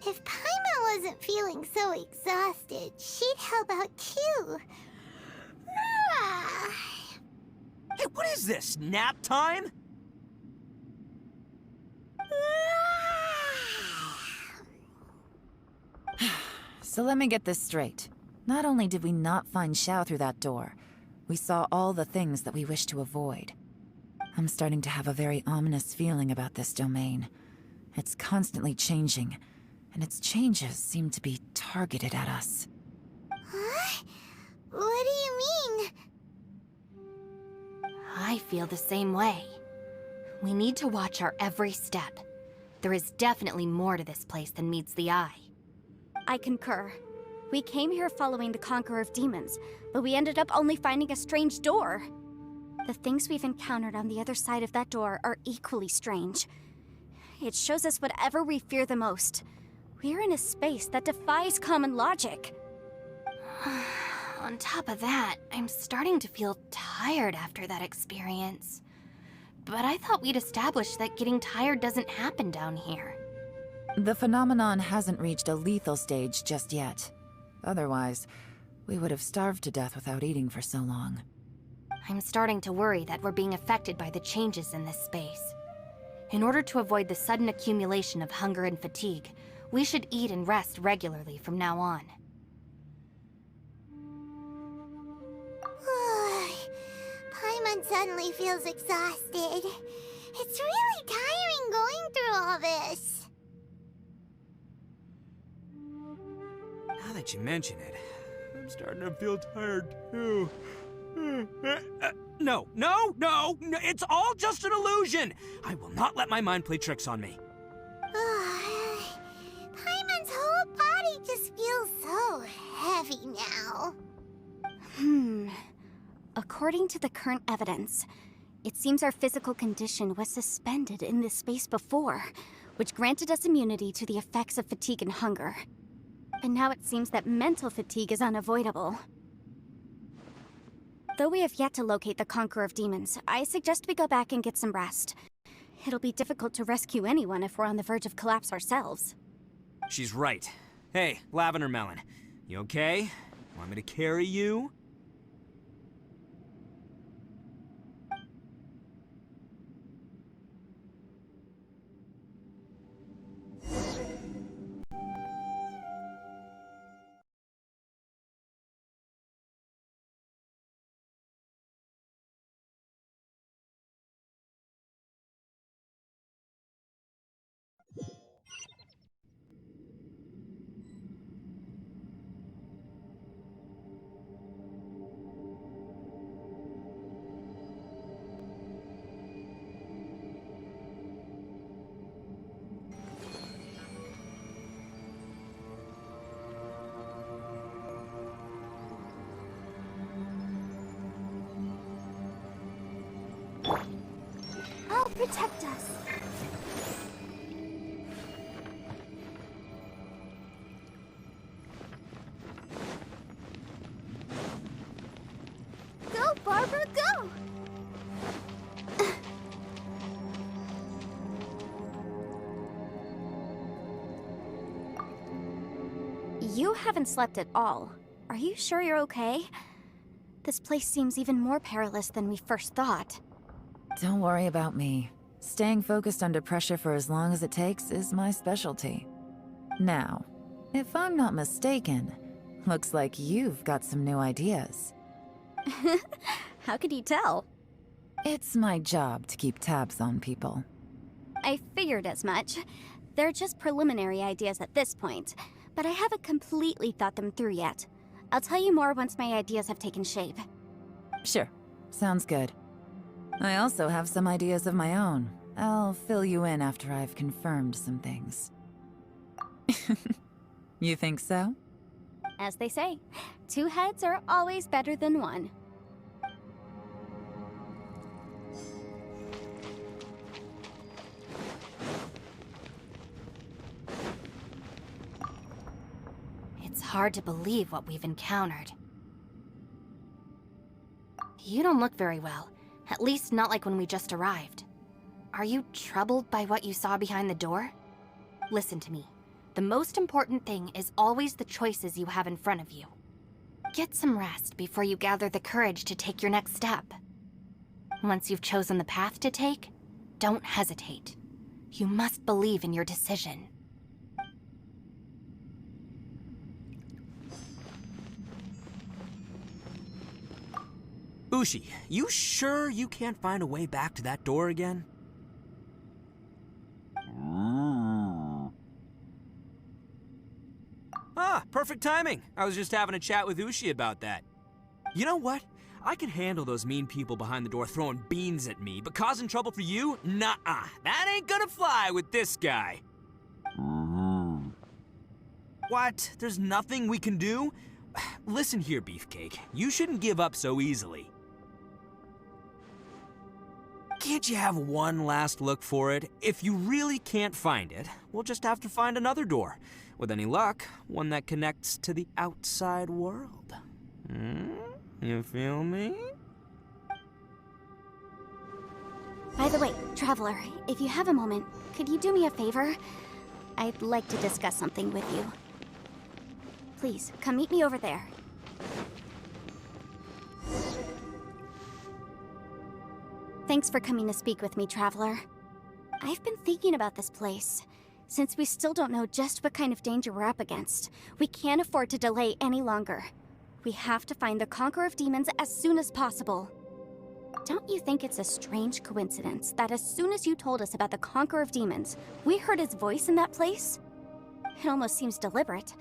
If Paimon wasn't feeling so exhausted, she'd help out too. Hey, what is this? Nap time? So let me get this straight. Not only did we not find Xiao through that door, we saw all the things that we wish to avoid. I'm starting to have a very ominous feeling about this domain. It's constantly changing, and its changes seem to be targeted at us. Huh? What do you mean? I feel the same way. We need to watch our every step. There is definitely more to this place than meets the eye. I concur. We came here following the Conqueror of Demons, but we ended up only finding a strange door. The things we've encountered on the other side of that door are equally strange. It shows us whatever we fear the most. We're in a space that defies common logic. On top of that, I'm starting to feel tired after that experience. But I thought we'd established that getting tired doesn't happen down here. The phenomenon hasn't reached a lethal stage just yet. Otherwise, we would have starved to death without eating for so long. I'm starting to worry that we're being affected by the changes in this space. In order to avoid the sudden accumulation of hunger and fatigue, we should eat and rest regularly from now on. Paimon suddenly feels exhausted. It's really tiring going through all this. Now that you mention it, I'm starting to feel tired too. No, it's all just an illusion! I will not let my mind play tricks on me. Paimon's whole body just feels so heavy now. According to the current evidence, it seems our physical condition was suspended in this space before, which granted us immunity to the effects of fatigue and hunger. And now it seems that mental fatigue is unavoidable. Though we have yet to locate the Conqueror of Demons, I suggest we go back and get some rest. It'll be difficult to rescue anyone if we're on the verge of collapse ourselves. She's right. Hey, Lavender Melon, you okay? Want me to carry you? protect us. Go, Barbara, go! You haven't slept at all. Are you sure you're okay? This place seems even more perilous than we first thought. Don't worry about me. Staying focused under pressure for as long as it takes is my specialty. Now, if I'm not mistaken, looks like you've got some new ideas. How could you tell? It's my job to keep tabs on people. I figured as much. They're just preliminary ideas at this point, but I haven't completely thought them through yet. I'll tell you more once my ideas have taken shape. Sure, sounds good. I also have some ideas of my own. I'll fill you in after I've confirmed some things. You think so? As they say, 2 heads are always better than 1. It's hard to believe what we've encountered. You don't look very well. At least not like when we just arrived. Are you troubled by what you saw behind the door? Listen to me. The most important thing is always the choices you have in front of you. Get some rest before you gather the courage to take your next step. Once you've chosen the path to take, don't hesitate. You must believe in your decision. Ushi, you sure you can't find a way back to that door again? Ah, perfect timing. I was just having a chat with Ushi about that. You know what? I can handle those mean people behind the door throwing beans at me, but causing trouble for you? Nuh-uh. That ain't gonna fly with this guy. What? There's nothing we can do? Listen here, Beefcake. You shouldn't give up so easily. Can't you have one last look for it? If you really can't find it, we'll just have to find another door. With any luck, one that connects to the outside world. You feel me? By the way, Traveler, if you have a moment, could you do me a favor? I'd like to discuss something with you. Please, come meet me over there. Thanks for coming to speak with me, Traveler. I've been thinking about this place. Since we still don't know just what kind of danger we're up against, we can't afford to delay any longer. We have to find the Conqueror of Demons as soon as possible. Don't you think it's a strange coincidence that as soon as you told us about the Conqueror of Demons, we heard his voice in that place? It almost seems deliberate.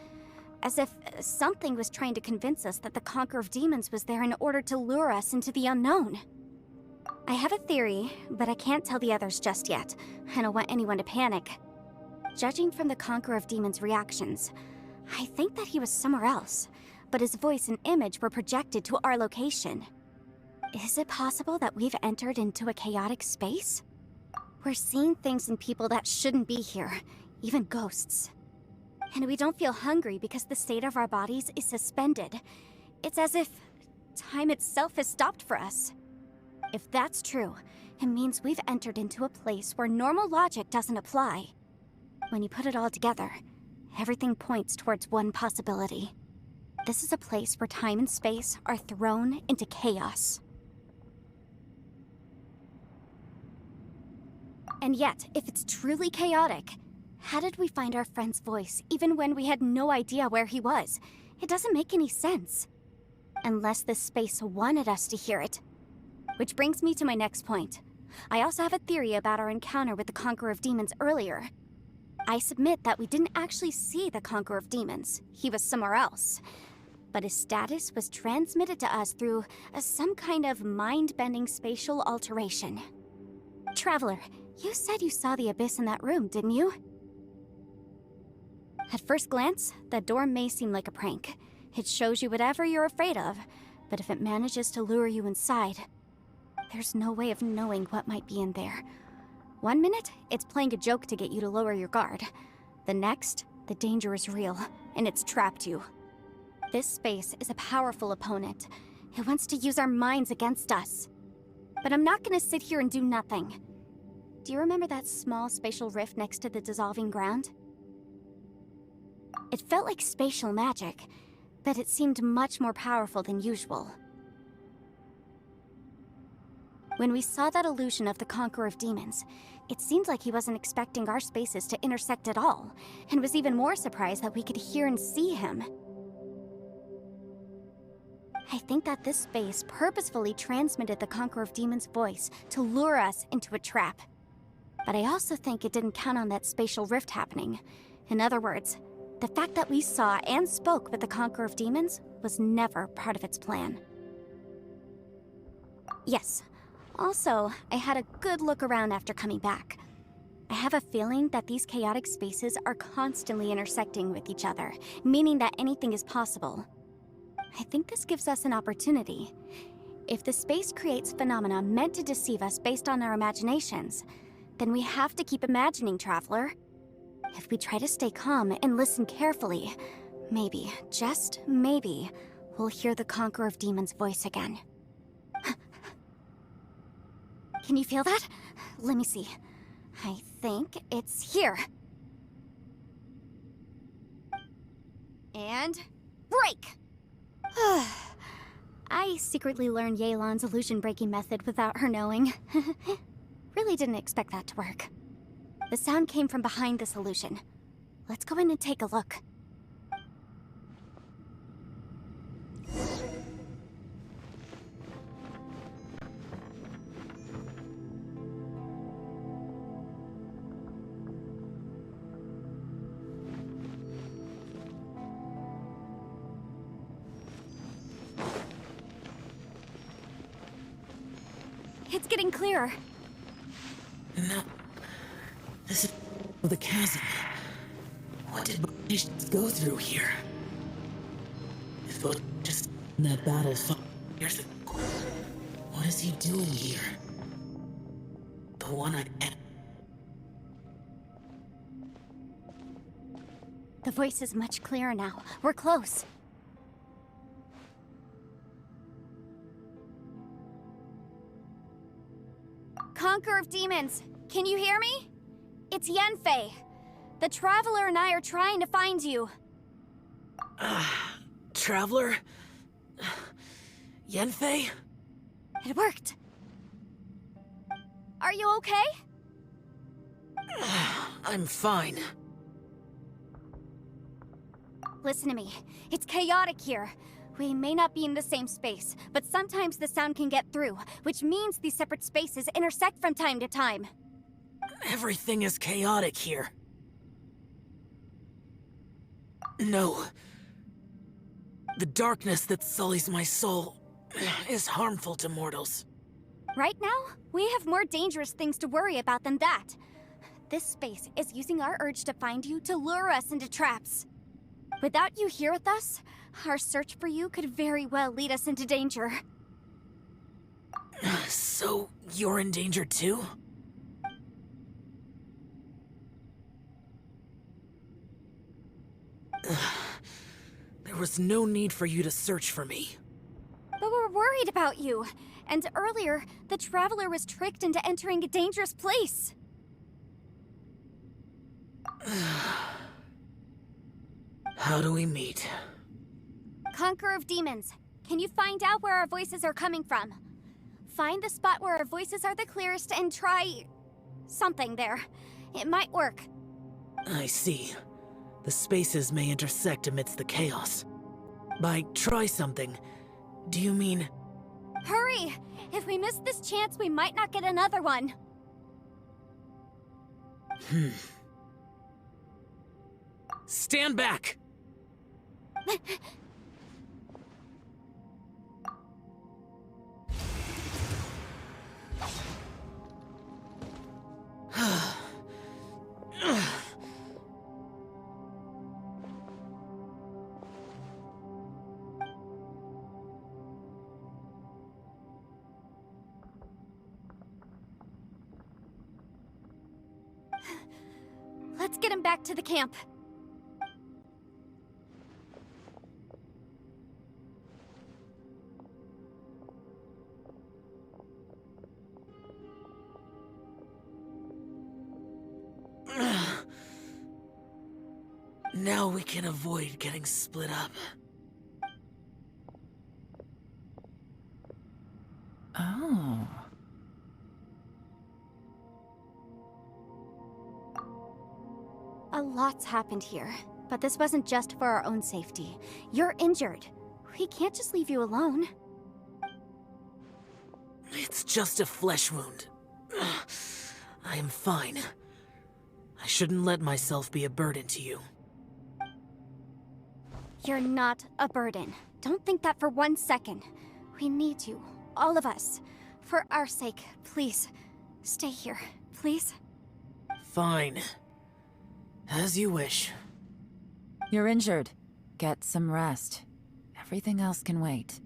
As if something was trying to convince us that the Conqueror of Demons was there in order to lure us into the unknown. I have a theory, but I can't tell the others just yet. I don't want anyone to panic. Judging from the Conqueror of Demons' reactions, I think that he was somewhere else, but his voice and image were projected to our location. Is it possible that we've entered into a chaotic space? We're seeing things in people that shouldn't be here, even ghosts. And we don't feel hungry because the state of our bodies is suspended. It's as if time itself has stopped for us. If that's true, it means we've entered into a place where normal logic doesn't apply. When you put it all together, everything points towards one possibility. This is a place where time and space are thrown into chaos. And yet, if it's truly chaotic, how did we find our friend's voice even when we had no idea where he was? It doesn't make any sense. Unless this space wanted us to hear it. Which brings me to my next point. I also have a theory about our encounter with the Conqueror of Demons earlier. I submit that we didn't actually see the Conqueror of Demons. He was somewhere else. But his status was transmitted to us through some kind of mind-bending spatial alteration. Traveler, you said you saw the abyss in that room, didn't you? At first glance, the door may seem like a prank. It shows you whatever you're afraid of, but if it manages to lure you inside, there's no way of knowing what might be in there. 1 minute, it's playing a joke to get you to lower your guard. The next, the danger is real, and it's trapped you. This space is a powerful opponent. It wants to use our minds against us. But I'm not gonna sit here and do nothing. Do you remember that small spatial rift next to the dissolving ground? It felt like spatial magic, but it seemed much more powerful than usual. When we saw that illusion of the Conqueror of Demons, it seemed like he wasn't expecting our spaces to intersect at all, and was even more surprised that we could hear and see him. I think that this space purposefully transmitted the Conqueror of Demons' voice to lure us into a trap. But I also think it didn't count on that spatial rift happening. In other words, the fact that we saw and spoke with the Conqueror of Demons was never part of its plan. Yes. Also, I had a good look around after coming back. I have a feeling that these chaotic spaces are constantly intersecting with each other, meaning that anything is possible. I think this gives us an opportunity. If the space creates phenomena meant to deceive us based on our imaginations, then we have to keep imagining, Traveler. If we try to stay calm and listen carefully, maybe, just maybe, we'll hear the Conqueror of Demons' voice again. Can you feel that? Let me see. I think it's here. And break! I secretly learned Yelan's illusion-breaking method without her knowing. Really didn't expect that to work. The sound came from behind this illusion. Let's go in and take a look. It's getting clearer. No. This is the chasm. What did Banishes go through here? If it was just in that battle 5 years ago, what is he doing here? The one I... The voice is much clearer now. We're close. Conqueror of Demons, can you hear me? It's Yanfei. The Traveler and I are trying to find you. Traveler? Yanfei? It worked. Are you okay? I'm fine. Listen to me. It's chaotic here. We may not be in the same space, but sometimes the sound can get through, which means these separate spaces intersect from time to time. Everything is chaotic here. No. The darkness that sullies my soul is harmful to mortals. Right now, we have more dangerous things to worry about than that. This space is using our urge to find you to lure us into traps. Without you here with us, our search for you could very well lead us into danger. So, you're in danger too? There was no need for you to search for me. But we're worried about you. And earlier, the Traveler was tricked into entering a dangerous place. How do we meet? Conqueror of Demons, can you find out where our voices are coming from? Find the spot where our voices are the clearest and try... something there. It might work. I see. The spaces may intersect amidst the chaos. By try something, do you mean... Hurry! If we miss this chance, we might not get another one. Stand back! Let's get him back to the camp. Now we can avoid getting split up. Oh. A lot's happened here, but this wasn't just for our own safety. You're injured. We can't just leave you alone. It's just a flesh wound. I am fine. I shouldn't let myself be a burden to you. You're not a burden. Don't think that for 1 second. We need you, all of us. For our sake, please. Stay here, please. Fine. As you wish. You're injured. Get some rest. Everything else can wait.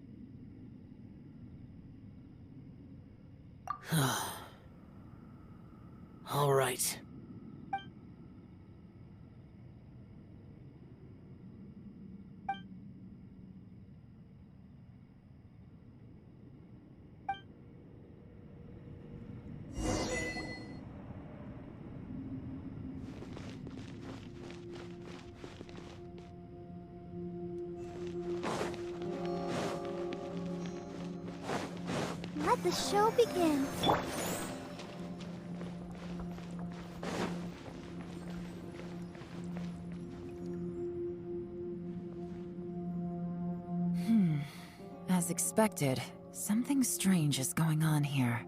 All right. Let the show begin. As expected, something strange is going on here.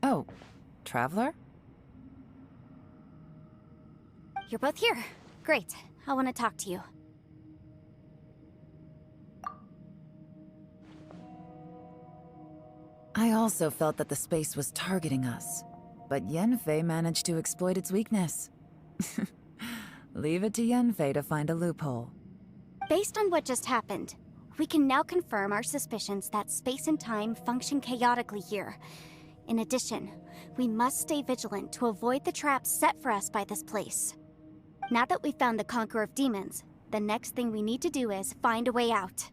Oh, Traveler? You're both here. Great. I want to talk to you. I also felt that the space was targeting us, but Yenfei managed to exploit its weakness. Leave it to Yenfei to find a loophole. Based on what just happened, we can now confirm our suspicions that space and time function chaotically here. In addition, we must stay vigilant to avoid the traps set for us by this place. Now that we've found the Conqueror of Demons, the next thing we need to do is find a way out.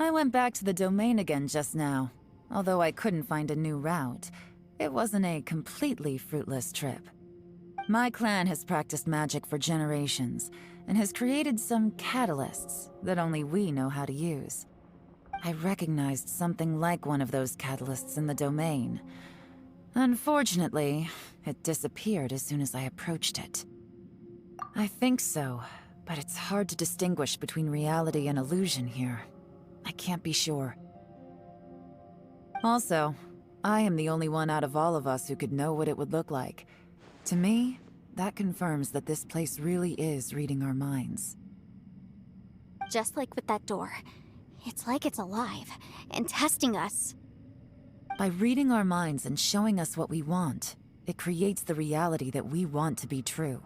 I went back to the domain again just now. Although I couldn't find a new route, it wasn't a completely fruitless trip. My clan has practiced magic for generations, and has created some catalysts that only we know how to use. I recognized something like one of those catalysts in the domain. Unfortunately, it disappeared as soon as I approached it. I think so, but it's hard to distinguish between reality and illusion here. I can't be sure. Also, I am the only one out of all of us who could know what it would look like. To me, that confirms that this place really is reading our minds. Just like with that door. It's like it's alive, and testing us. By reading our minds and showing us what we want, it creates the reality that we want to be true.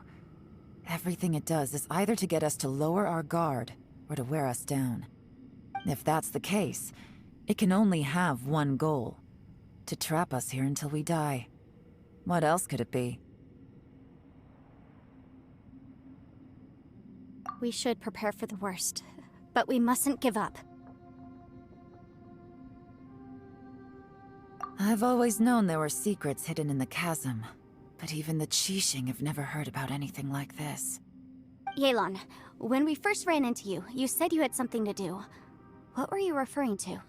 Everything it does is either to get us to lower our guard, or to wear us down. If that's the case, it can only have one goal: to trap us here until we die. What else could it be? We should prepare for the worst, but we mustn't give up. I've always known there were secrets hidden in the chasm, but even the Qixing have never heard about anything like this. Yelan, when we first ran into you, you said you had something to do. What were you referring to?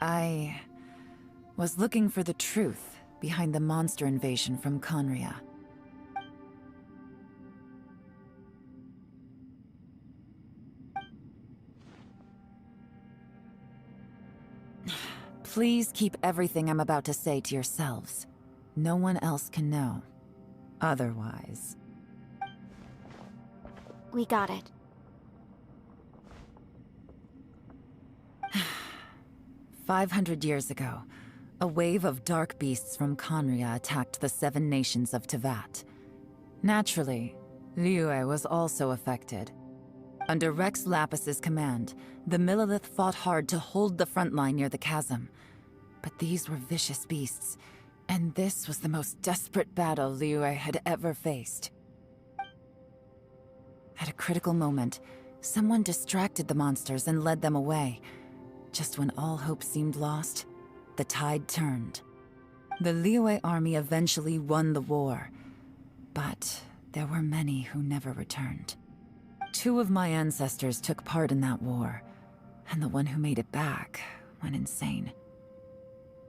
I was looking for the truth behind the monster invasion from Conria. Please keep everything I'm about to say to yourselves. No one else can know. Otherwise... We got it. 500 years ago, a wave of dark beasts from Conria attacked the 7 nations of Tevat. Naturally, Liyue was also affected. Under Rex Lapis's command, the Millelith fought hard to hold the front line near the chasm. But these were vicious beasts, and this was the most desperate battle Liyue had ever faced. At a critical moment, someone distracted the monsters and led them away. Just when all hope seemed lost, the tide turned. The Liyue army eventually won the war, but there were many who never returned. 2 of my ancestors took part in that war, and the one who made it back went insane.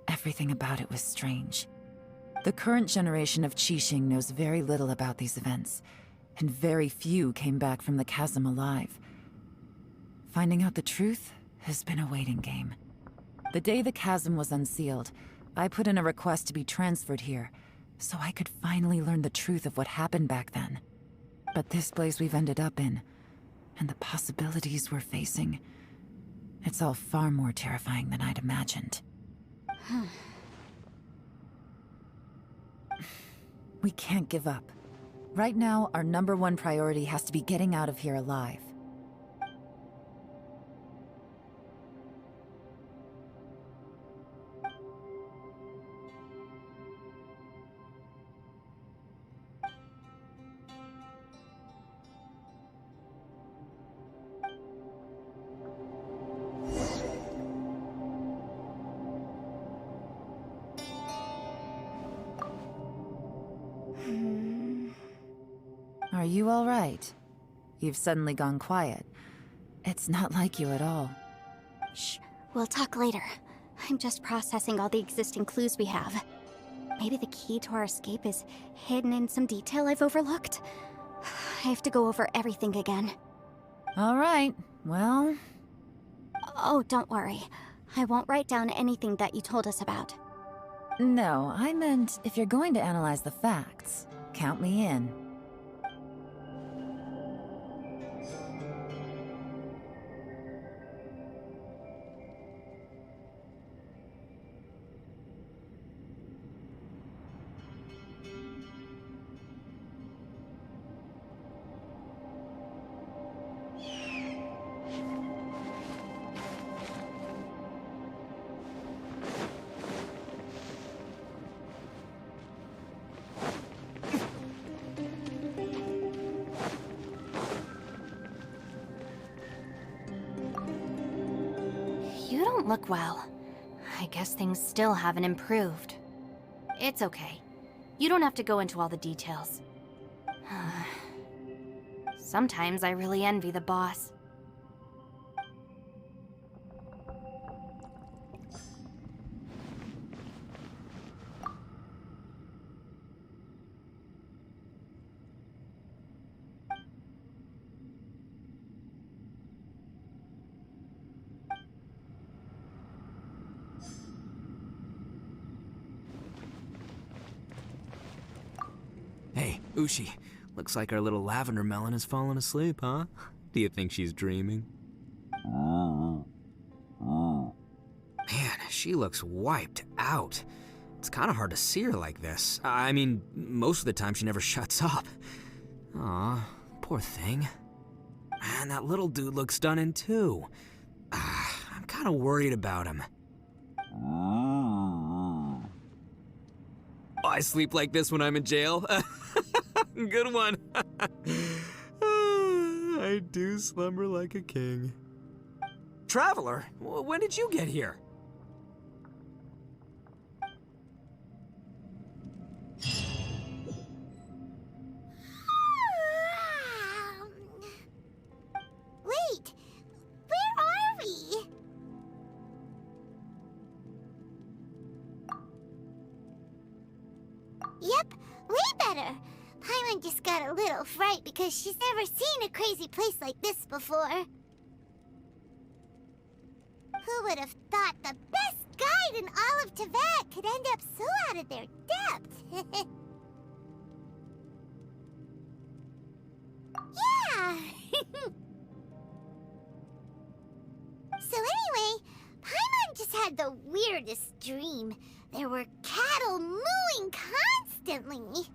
Everything about it was strange. The current generation of Qixing knows very little about these events, and very few came back from the chasm alive. Finding out the truth has been a waiting game. The day the chasm was unsealed, I put in a request to be transferred here, so I could finally learn the truth of what happened back then. But this place we've ended up in, and the possibilities we're facing, it's all far more terrifying than I'd imagined. We can't give up. Right now, our #1 priority has to be getting out of here alive. Are you all right? You've suddenly gone quiet. It's not like you at all. Shh, we'll talk later. I'm just processing all the existing clues we have. Maybe the key to our escape is hidden in some detail I've overlooked. I have to go over everything again. All right, well... Oh, don't worry. I won't write down anything that you told us about. No, I meant if you're going to analyze the facts, count me in. You don't look well. I guess things still haven't improved. It's okay. You don't have to go into all the details. Sometimes I really envy the boss. Hey, Ushi. Looks like our little lavender melon has fallen asleep, huh? Do you think she's dreaming? Man, she looks wiped out. It's kind of hard to see her like this. I mean, most of the time she never shuts up. Aw, poor thing. Man, that little dude looks done in too. I'm kind of worried about him. I sleep like this when I'm in jail. Good one. I do slumber like a king. Traveler, when did you get here? Wait, where are we? Yep, way better. Paimon just got a little fright because she's never seen a crazy place like this before. Who would have thought the best guide in all of Teyvat could end up so out of their depth? Yeah! So anyway, Paimon just had the weirdest dream. There were cattle mooing constantly.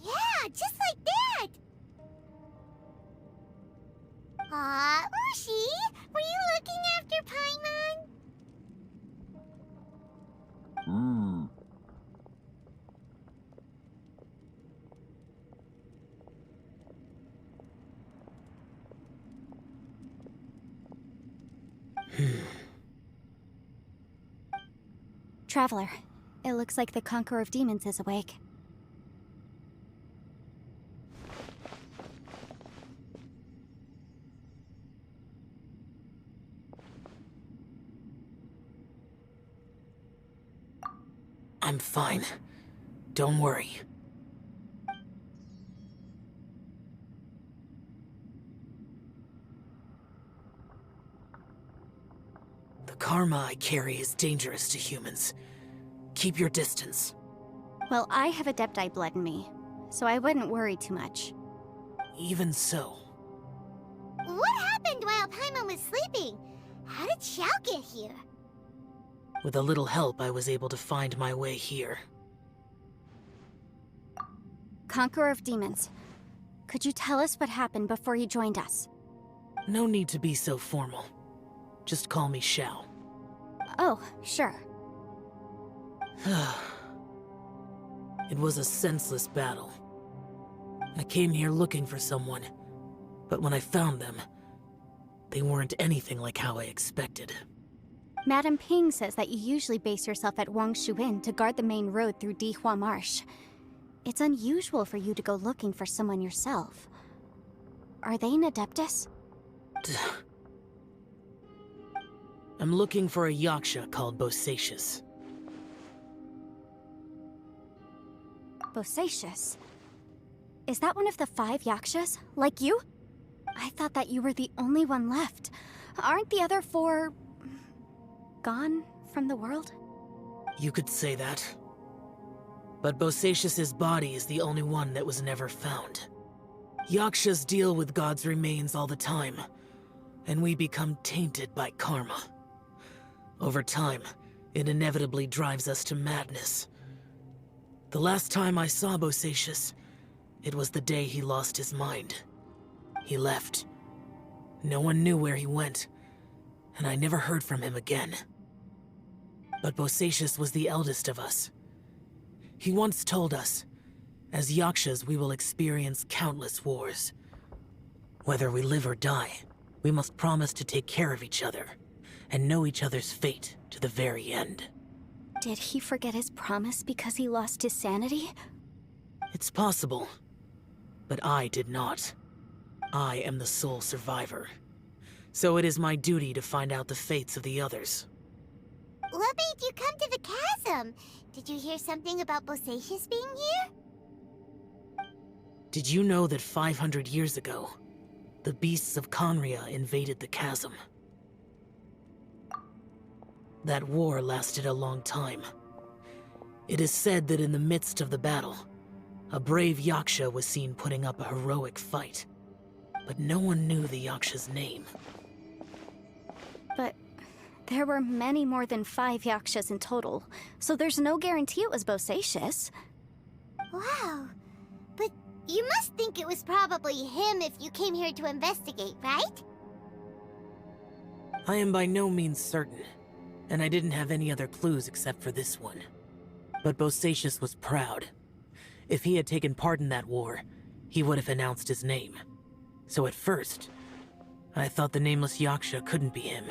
Yeah, just like that. Traveler, it looks like the Conqueror of Demons is awake. I'm fine. Don't worry. The karma I carry is dangerous to humans. Keep your distance. Well, I have Adepti blood in me, so I wouldn't worry too much. Even so. What happened while Paimon was sleeping? How did Xiao get here? With a little help, I was able to find my way here. Conqueror of Demons, could you tell us what happened before you joined us? No need to be so formal. Just call me Xiao. Oh, sure. It was a senseless battle. I came here looking for someone, but when I found them, they weren't anything like how I expected. Madame Ping says that you usually base yourself at Wangshu Inn to guard the main road through Dihua Marsh. It's unusual for you to go looking for someone yourself. Are they an Adeptus? I'm looking for a Yaksha called Bosacius. Bosacius? Is that one of the 5 Yakshas, like you? I thought that you were the only one left. Aren't the other 4... gone from the world? You could say that. But Bosacius's body is the only one that was never found. Yakshas deal with God's remains all the time, and we become tainted by karma. Over time, it inevitably drives us to madness. The last time I saw Bosacius, it was the day he lost his mind. He left. No one knew where he went, and I never heard from him again. But Bosacius was the eldest of us. He once told us, as Yakshas we will experience countless wars. Whether we live or die, we must promise to take care of each other, and know each other's fate to the very end. Did he forget his promise because he lost his sanity? It's possible, but I did not. I am the sole survivor, so it is my duty to find out the fates of the others. What made you come to the chasm? Did you hear something about Bosacius being here? Did you know that 500 years ago, the beasts of Conria invaded the chasm? That war lasted a long time. It is said that in the midst of the battle, a brave Yaksha was seen putting up a heroic fight. But no one knew the Yaksha's name. But there were many more than 5 Yakshas in total, so there's no guarantee it was Bosacius. Wow. But you must think it was probably him if you came here to investigate, right? I am by no means certain, and I didn't have any other clues except for this one. But Bosacius was proud. If he had taken part in that war, he would have announced his name. So at first, I thought the nameless Yaksha couldn't be him.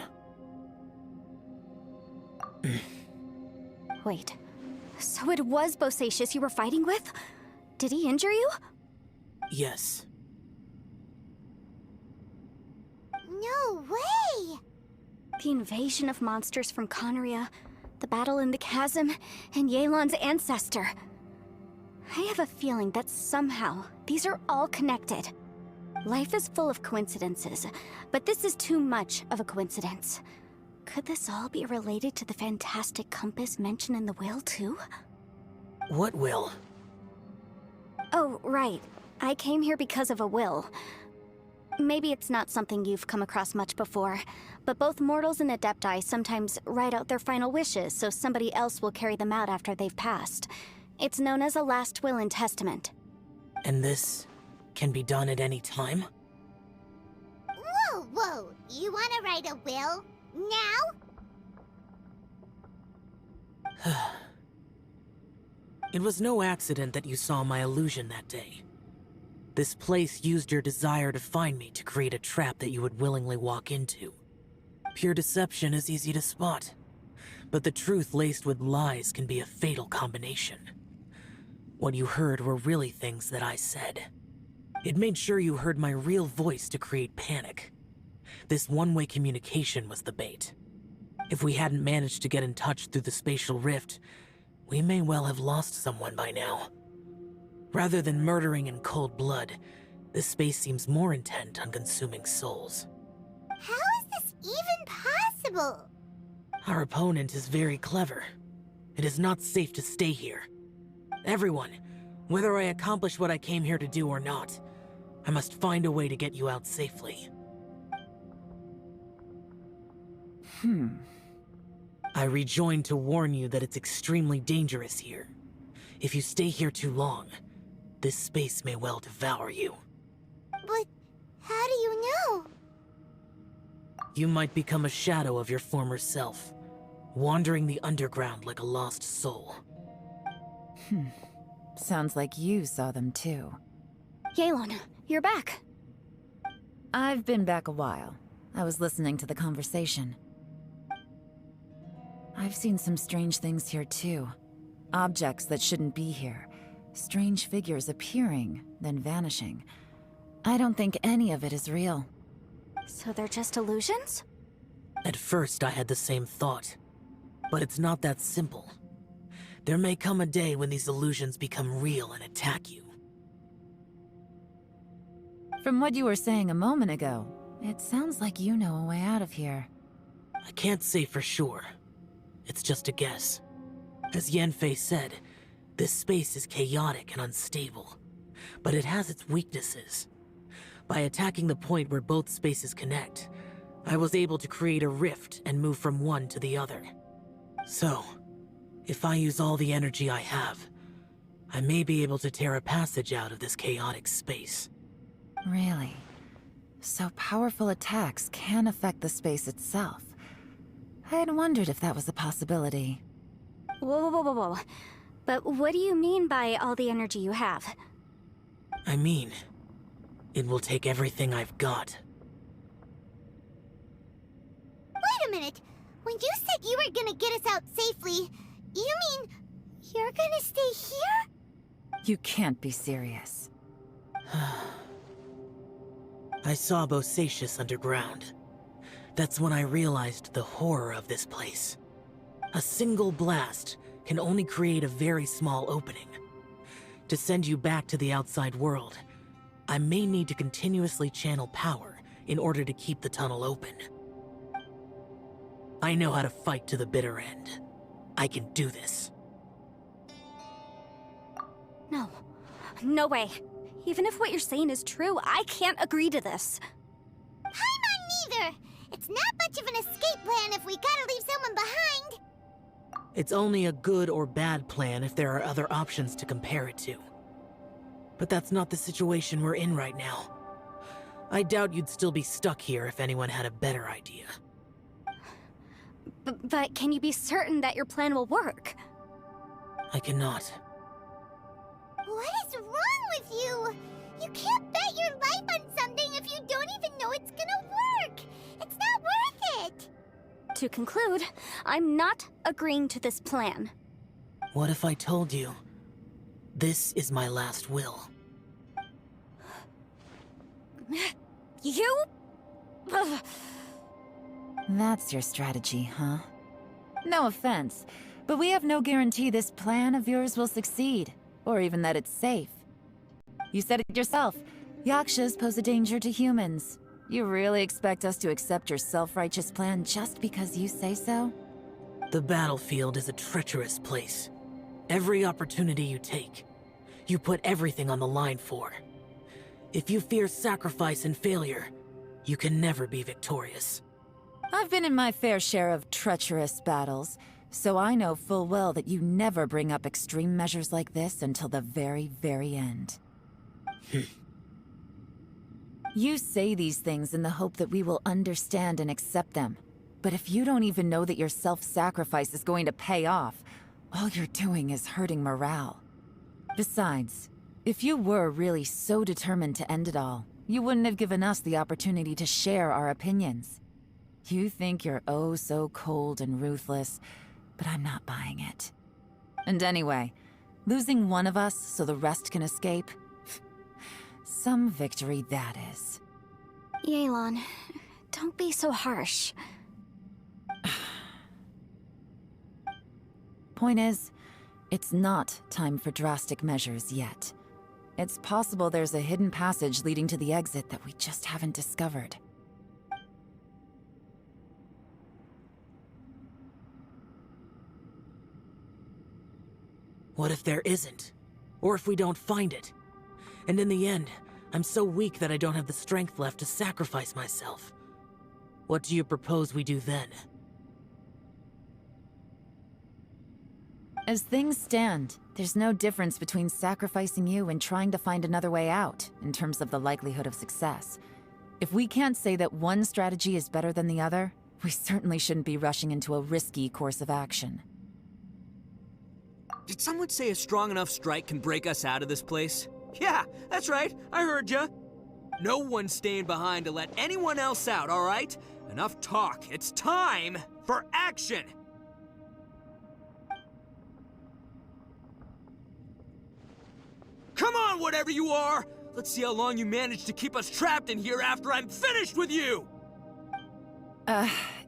Wait, so it was Bosacius you were fighting with? Did he injure you? Yes. No way! The invasion of monsters from Conria, the battle in the chasm, and Yelan's ancestor. I have a feeling that somehow these are all connected. Life is full of coincidences, but this is too much of a coincidence. Could this all be related to the fantastic compass mentioned in the will, too? What will? Oh, right. I came here because of a will. Maybe it's not something you've come across much before, but both mortals and Adepti sometimes write out their final wishes so somebody else will carry them out after they've passed. It's known as a last will and testament. And this can be done at any time? Whoa, whoa! You want to write a will? Now? It was no accident that you saw my illusion that day. This place used your desire to find me to create a trap that you would willingly walk into. Pure deception is easy to spot, But the truth laced with lies can be a fatal combination. What you heard were really things that I said. It made sure you heard my real voice to create panic. This one-way communication was the bait. If we hadn't managed to get in touch through the spatial rift, we may well have lost someone by now. Rather than murdering in cold blood, this space seems more intent on consuming souls. How is this even possible? Our opponent is very clever. It is not safe to stay here. Everyone, whether I accomplish what I came here to do or not, I must find a way to get you out safely. I rejoined to warn you that it's extremely dangerous here. If you stay here too long, this space may well devour you. But how do you know? You might become a shadow of your former self, wandering the underground like a lost soul. Sounds like you saw them too. Yelan, you're back. I've been back a while. I was listening to the conversation. I've seen some strange things here too. Objects that shouldn't be here. Strange figures appearing, then vanishing. I don't think any of it is real. So they're just illusions? At first, I had the same thought. But it's not that simple. There may come a day when these illusions become real and attack you. From what you were saying a moment ago, it sounds like you know a way out of here. I can't say for sure. It's just a guess. As Yanfei said, this space is chaotic and unstable. But it has its weaknesses. By attacking the point where both spaces connect, I was able to create a rift and move from one to the other. So, if I use all the energy I have, I may be able to tear a passage out of this chaotic space. Really? So powerful attacks can affect the space itself. I had wondered if that was a possibility. Whoa. But what do you mean by all the energy you have? I mean, it will take everything I've got. Wait a minute. When you said you were gonna get us out safely, you mean you're gonna stay here? You can't be serious. I saw Bosacius underground. That's when I realized the horror of this place. A single blast can only create a very small opening. To send you back to the outside world, I may need to continuously channel power in order to keep the tunnel open. I know how to fight to the bitter end. I can do this. No way. Even if what you're saying is true, I can't agree to this. Paimon neither. It's not much of an escape plan if we gotta leave someone behind. It's only a good or bad plan if there are other options to compare it to. But that's not the situation we're in right now. I doubt you'd still be stuck here if anyone had a better idea. But can you be certain that your plan will work? I cannot. What is wrong with you? You can't bet your life on something if you don't even know it's gonna work. It's not worth it. To conclude, I'm not agreeing to this plan. What if I told you, this is my last will? You? Ugh. That's your strategy, huh? No offense, but we have no guarantee this plan of yours will succeed, or even that it's safe. You said it yourself. Yakshas pose a danger to humans. You really expect us to accept your self-righteous plan just because you say so? The battlefield is a treacherous place. Every opportunity you take, you put everything on the line for. If you fear sacrifice and failure, you can never be victorious. I've been in my fair share of treacherous battles, so I know full well that you never bring up extreme measures like this until the very, very end. You say these things in the hope that we will understand and accept them. But if you don't even know that your self-sacrifice is going to pay off, all you're doing is hurting morale. Besides, if you were really so determined to end it all, you wouldn't have given us the opportunity to share our opinions. You think you're oh so cold and ruthless, but I'm not buying it. And anyway, losing one of us so the rest can escape? Some victory that is. Yelan, don't be so harsh. Point is, it's not time for drastic measures yet. It's possible there's a hidden passage leading to the exit that we just haven't discovered. What if there isn't? Or if we don't find it? And in the end, I'm so weak that I don't have the strength left to sacrifice myself. What do you propose we do then? As things stand, there's no difference between sacrificing you and trying to find another way out, in terms of the likelihood of success. If we can't say that one strategy is better than the other, we certainly shouldn't be rushing into a risky course of action. Did someone say a strong enough strike can break us out of this place? Yeah, that's right. I heard ya. No one's staying behind to let anyone else out, all right? Enough talk. It's time for action! Come on, whatever you are! Let's see how long you manage to keep us trapped in here after I'm finished with you!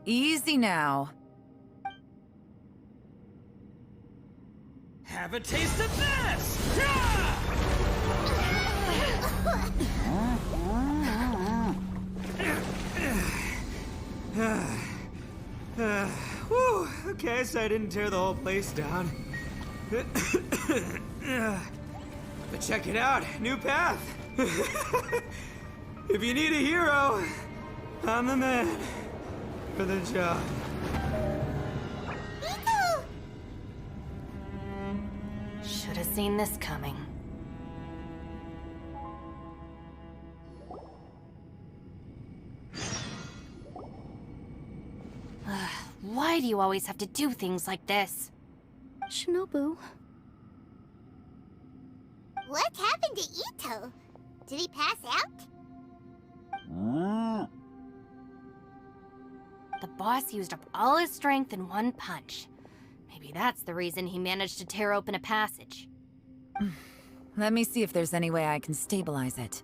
Easy now. Have a taste of this! Whew, okay, so I didn't tear the whole place down. But check it out, new path. If you need a hero, I'm the man for the job. Should have seen this coming. Why do you always have to do things like this? Shinobu. What happened to Ito? Did he pass out? The boss used up all his strength in one punch. Maybe that's the reason he managed to tear open a passage. Let me see if there's any way I can stabilize it.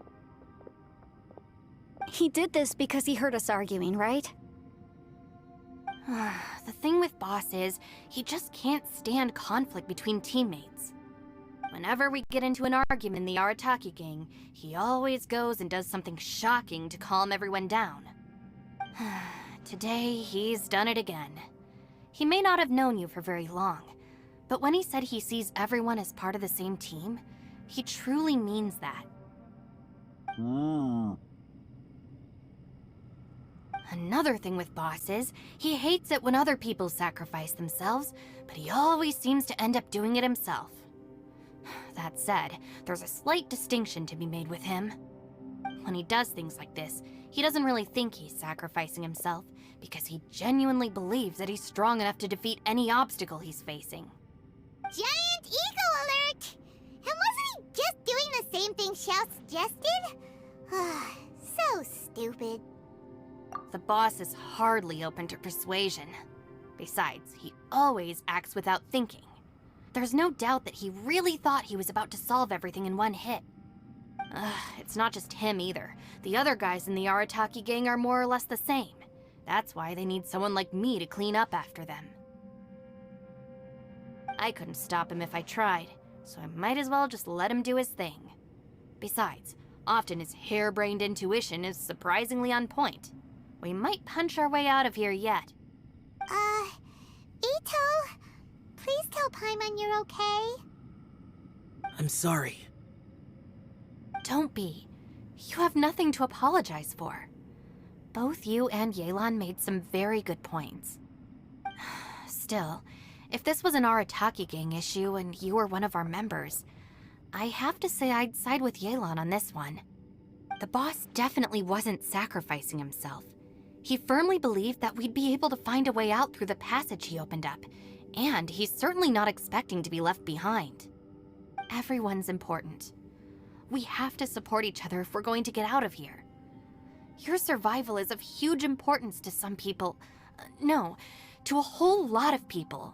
He did this because he heard us arguing, right? The thing with Boss is, he just can't stand conflict between teammates. Whenever we get into an argument in the Arataki gang, he always goes and does something shocking to calm everyone down. Today, he's done it again. He may not have known you for very long, but when he said he sees everyone as part of the same team, he truly means that. Another thing with Boss is, he hates it when other people sacrifice themselves, but he always seems to end up doing it himself. That said, there's a slight distinction to be made with him. When he does things like this, he doesn't really think he's sacrificing himself, because he genuinely believes that he's strong enough to defeat any obstacle he's facing. Giant ego alert! And wasn't he just doing the same thing Xiao suggested? So stupid. The boss is hardly open to persuasion. Besides, he always acts without thinking. There's no doubt that he really thought he was about to solve everything in one hit. It's not just him either. The other guys in the Arataki gang are more or less the same. That's why they need someone like me to clean up after them. I couldn't stop him if I tried, so I might as well just let him do his thing. Besides, often his harebrained intuition is surprisingly on point. We might punch our way out of here yet. Ito, please tell Paimon you're okay. I'm sorry. Don't be. You have nothing to apologize for. Both you and Yelan made some very good points. Still, if this was an Arataki gang issue and you were one of our members, I have to say I'd side with Yelan on this one. The boss definitely wasn't sacrificing himself. He firmly believed that we'd be able to find a way out through the passage he opened up, and he's certainly not expecting to be left behind. Everyone's important. We have to support each other if we're going to get out of here. Your survival is of huge importance to some people. No, to a whole lot of people.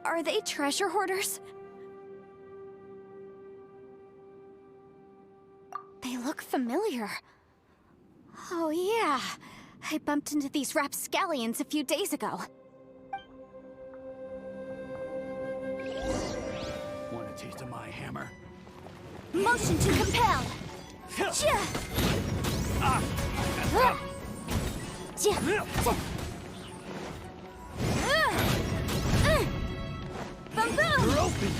Are they treasure hoarders? They look familiar. Oh yeah, I bumped into these rapscallions a few days ago. Want a taste of my hammer? Motion to compel! Chia! Boom boom! You're open!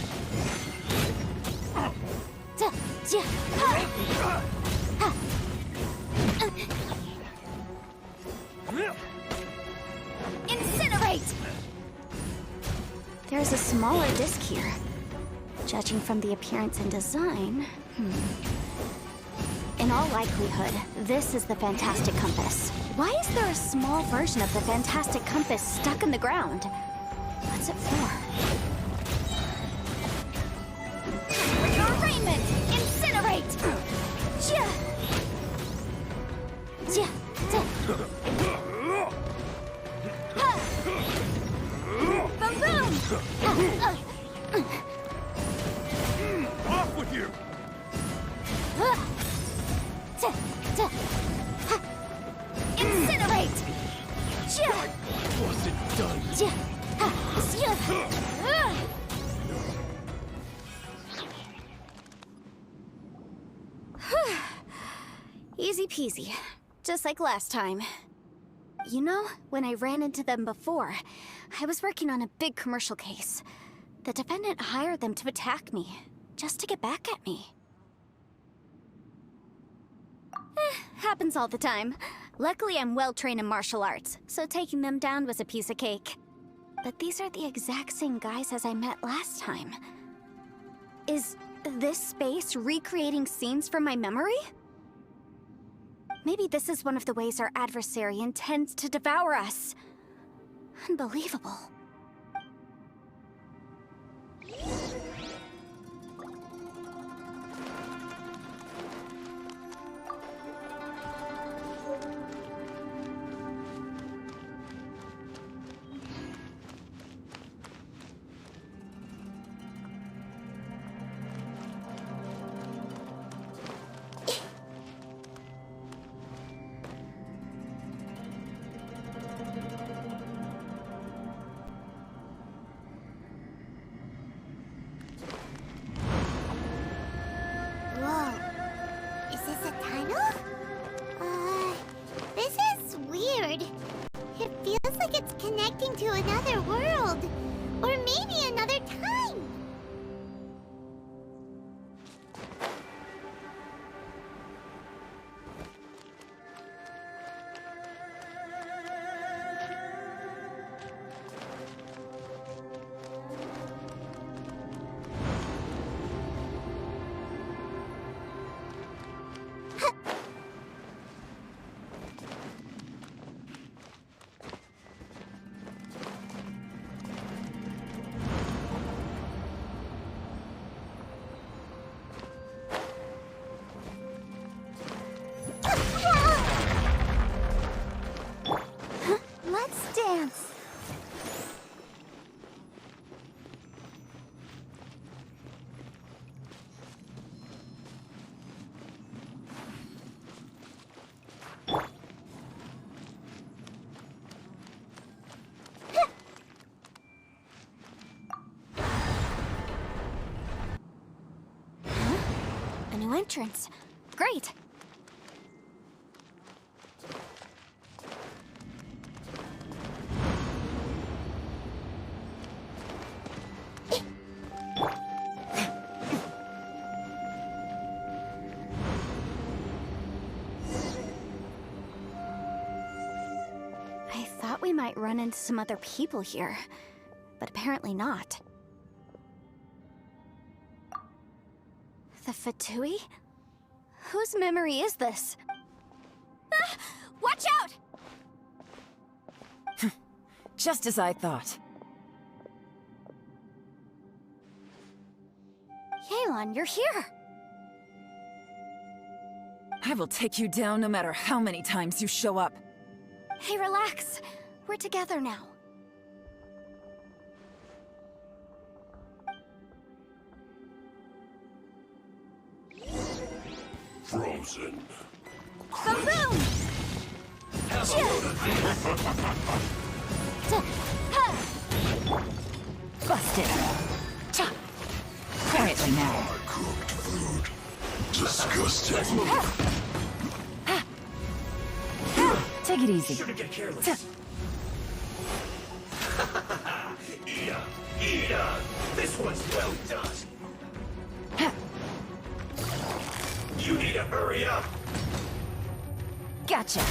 Incinerate! There's a smaller disc here. Judging from the appearance and design, In all likelihood, this is the Fantastic Compass. Why is there a small version of the Fantastic Compass stuck in the ground? What's it for? Arraignment! Incinerate! Jia! Jia! Ha! Boom boom! Off with you! Incinerate! Wasn't done. Easy peasy. Just like last time. You know, when I ran into them before, I was working on a big commercial case. The defendant hired them to attack me, just to get back at me. Happens all the time. Luckily, I'm well-trained in martial arts, so taking them down was a piece of cake. But these are the exact same guys as I met last time. Is this space recreating scenes from my memory? Maybe this is one of the ways our adversary intends to devour us. Unbelievable. Whoa. Is this a tunnel? This is weird. It feels like it's connecting to another world. Or maybe another time. Let's dance. A new entrance. Great. I thought we might run into some other people here, but apparently not. The Fatui? Whose memory is this? Ah! Watch out! Just as I thought. Yelan, you're here! I will take you down no matter how many times you show up. Hey, relax. We're together now. chosen. Boom! Busted. Quietly now. Cooked food. Disgusting. Take it easy. Shouldn't get careless. Ida! This one's well done. You need to hurry up. Gotcha.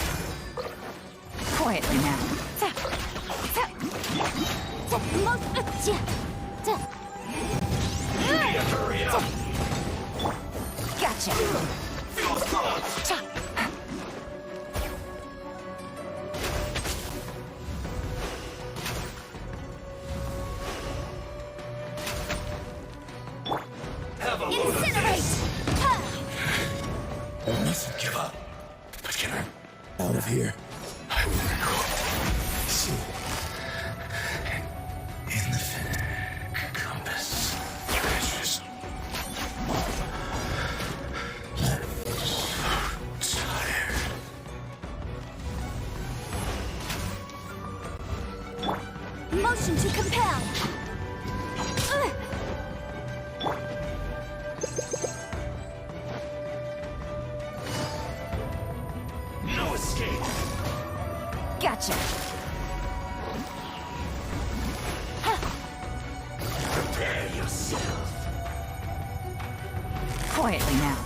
Quietly now. You need to hurry up. Gotcha. Feels good. Have a load of this. I mustn't give up. But can I out of here? I will go. See. In the compass. Treasures. I'm tired. Motion to compel. No escape. Gotcha. Prepare yourself. Quietly now.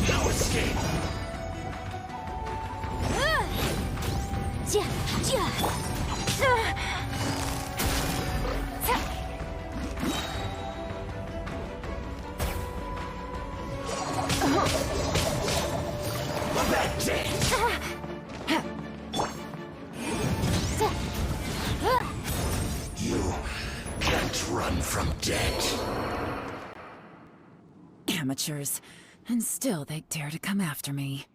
No escape. That's it. You can't run from death. Amateurs. And still they dare to come after me.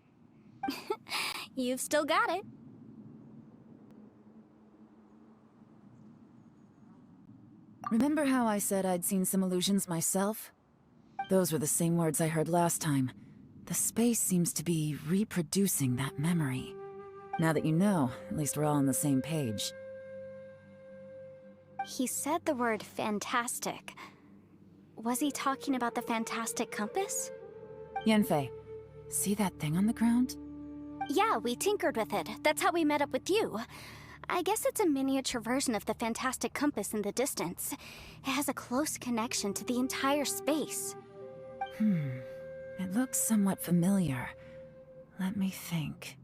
You've still got it. Remember how I said I'd seen some illusions myself? Those were the same words I heard last time. The space seems to be reproducing that memory. Now that you know, at least we're all on the same page. He said the word fantastic. Was he talking about the fantastic compass? Yanfei, see that thing on the ground? Yeah, we tinkered with it. That's how we met up with you. I guess it's a miniature version of the fantastic compass in the distance. It has a close connection to the entire space. It looks somewhat familiar. Let me think.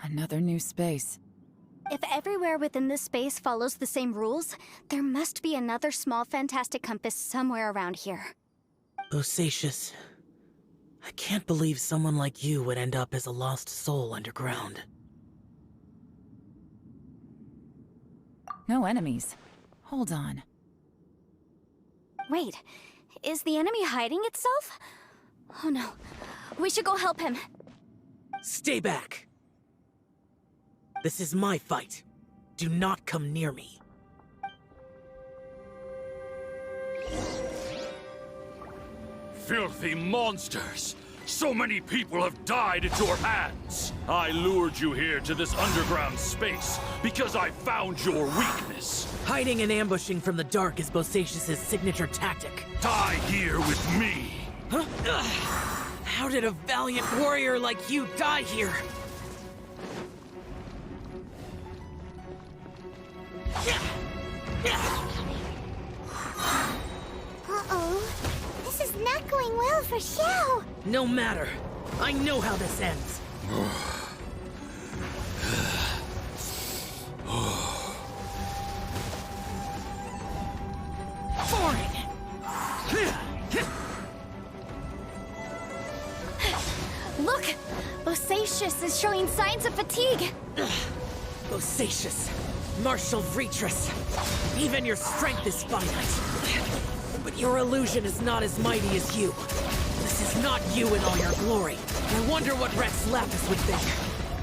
Another new space. If everywhere within this space follows the same rules, there must be another small fantastic compass somewhere around here. Bosacious. I can't believe someone like you would end up as a lost soul underground. No enemies. Hold on. Wait, is the enemy hiding itself? Oh no, we should go help him. Stay back! This is my fight. Do not come near me. Filthy monsters! So many people have died at your hands! I lured you here to this underground space because I found your weakness. Hiding and ambushing from the dark is Bosacious's signature tactic. Die here with me! Huh? How did a valiant warrior like you die here? Uh-oh. This is not going well for Xiao. No matter. I know how this ends. Look! Bosacius is showing signs of fatigue. Bosacius, Martial Retris. Even your strength is finite. But your illusion is not as mighty as you. This is not you in all your glory. I wonder what Rex Lapis would think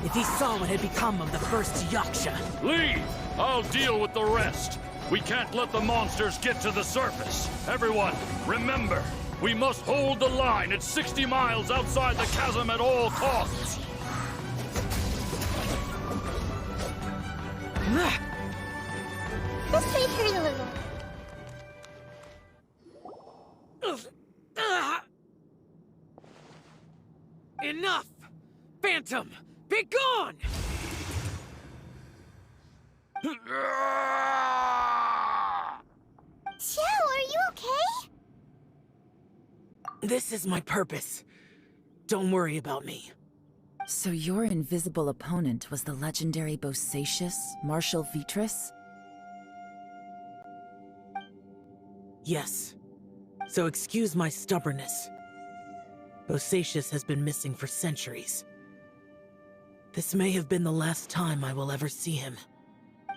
if he saw what had become of the first Yaksha. Leave! I'll deal with the rest. We can't let the monsters get to the surface. Everyone, remember, we must hold the line at 60 miles outside the chasm at all costs. This may hurt a little. Enough! Phantom, be gone! Xiao, are you okay? This is my purpose. Don't worry about me. So your invisible opponent was the legendary Bosacius, Martial Vitris? Yes. So excuse my stubbornness. Bosacius has been missing for centuries. This may have been the last time I will ever see him.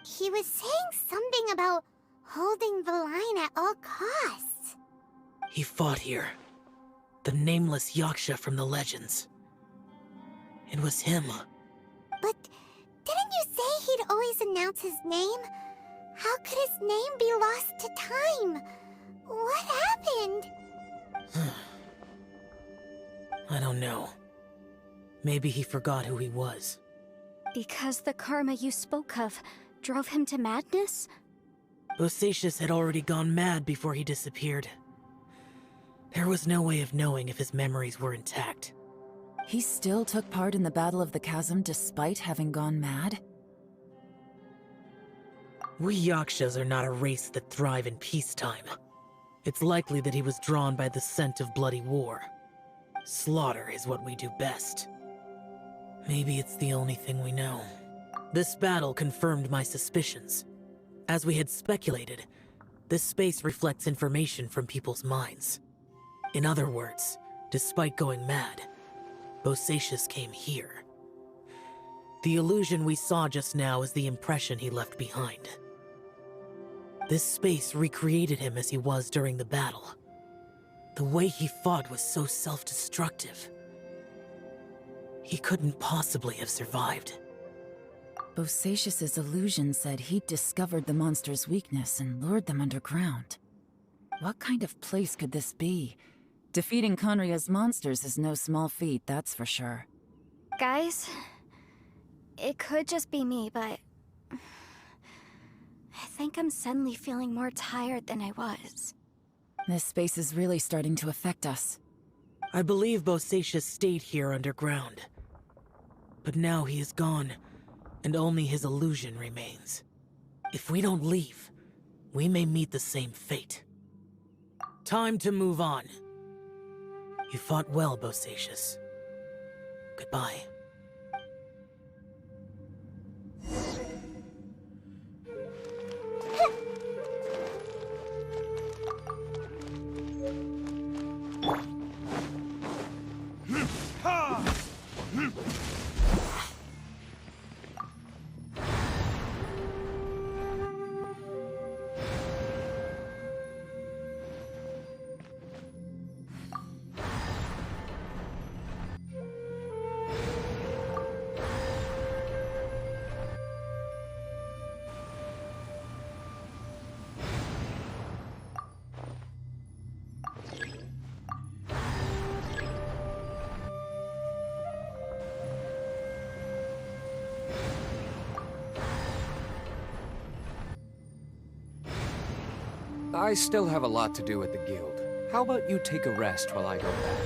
He was saying something about holding the line at all costs. He fought here. The nameless Yaksha from the legends. It was him. But didn't you say he'd always announce his name? How could his name be lost to time? What happened? I don't know. Maybe he forgot who he was. Because the karma you spoke of drove him to madness? Bosacius had already gone mad before he disappeared. There was no way of knowing if his memories were intact. He still took part in the Battle of the Chasm despite having gone mad? We Yakshas are not a race that thrive in peacetime. It's likely that he was drawn by the scent of bloody war. Slaughter is what we do best. Maybe it's the only thing we know. This battle confirmed my suspicions. As we had speculated, this space reflects information from people's minds. In other words, despite going mad, Bosacius came here. The illusion we saw just now is the impression he left behind. This space recreated him as he was during the battle. The way he fought was so self-destructive. He couldn't possibly have survived. Bosacius's illusion said he'd discovered the monster's weakness and lured them underground. What kind of place could this be? Defeating Conria's monsters is no small feat, that's for sure. Guys, it could just be me, but I think I'm suddenly feeling more tired than I was. This space is really starting to affect us. I believe Bosacius stayed here underground. But now he is gone, and only his illusion remains. If we don't leave, we may meet the same fate. Time to move on. You fought well, Bosacius. Goodbye. I still have a lot to do at the guild. How about you take a rest while I go back?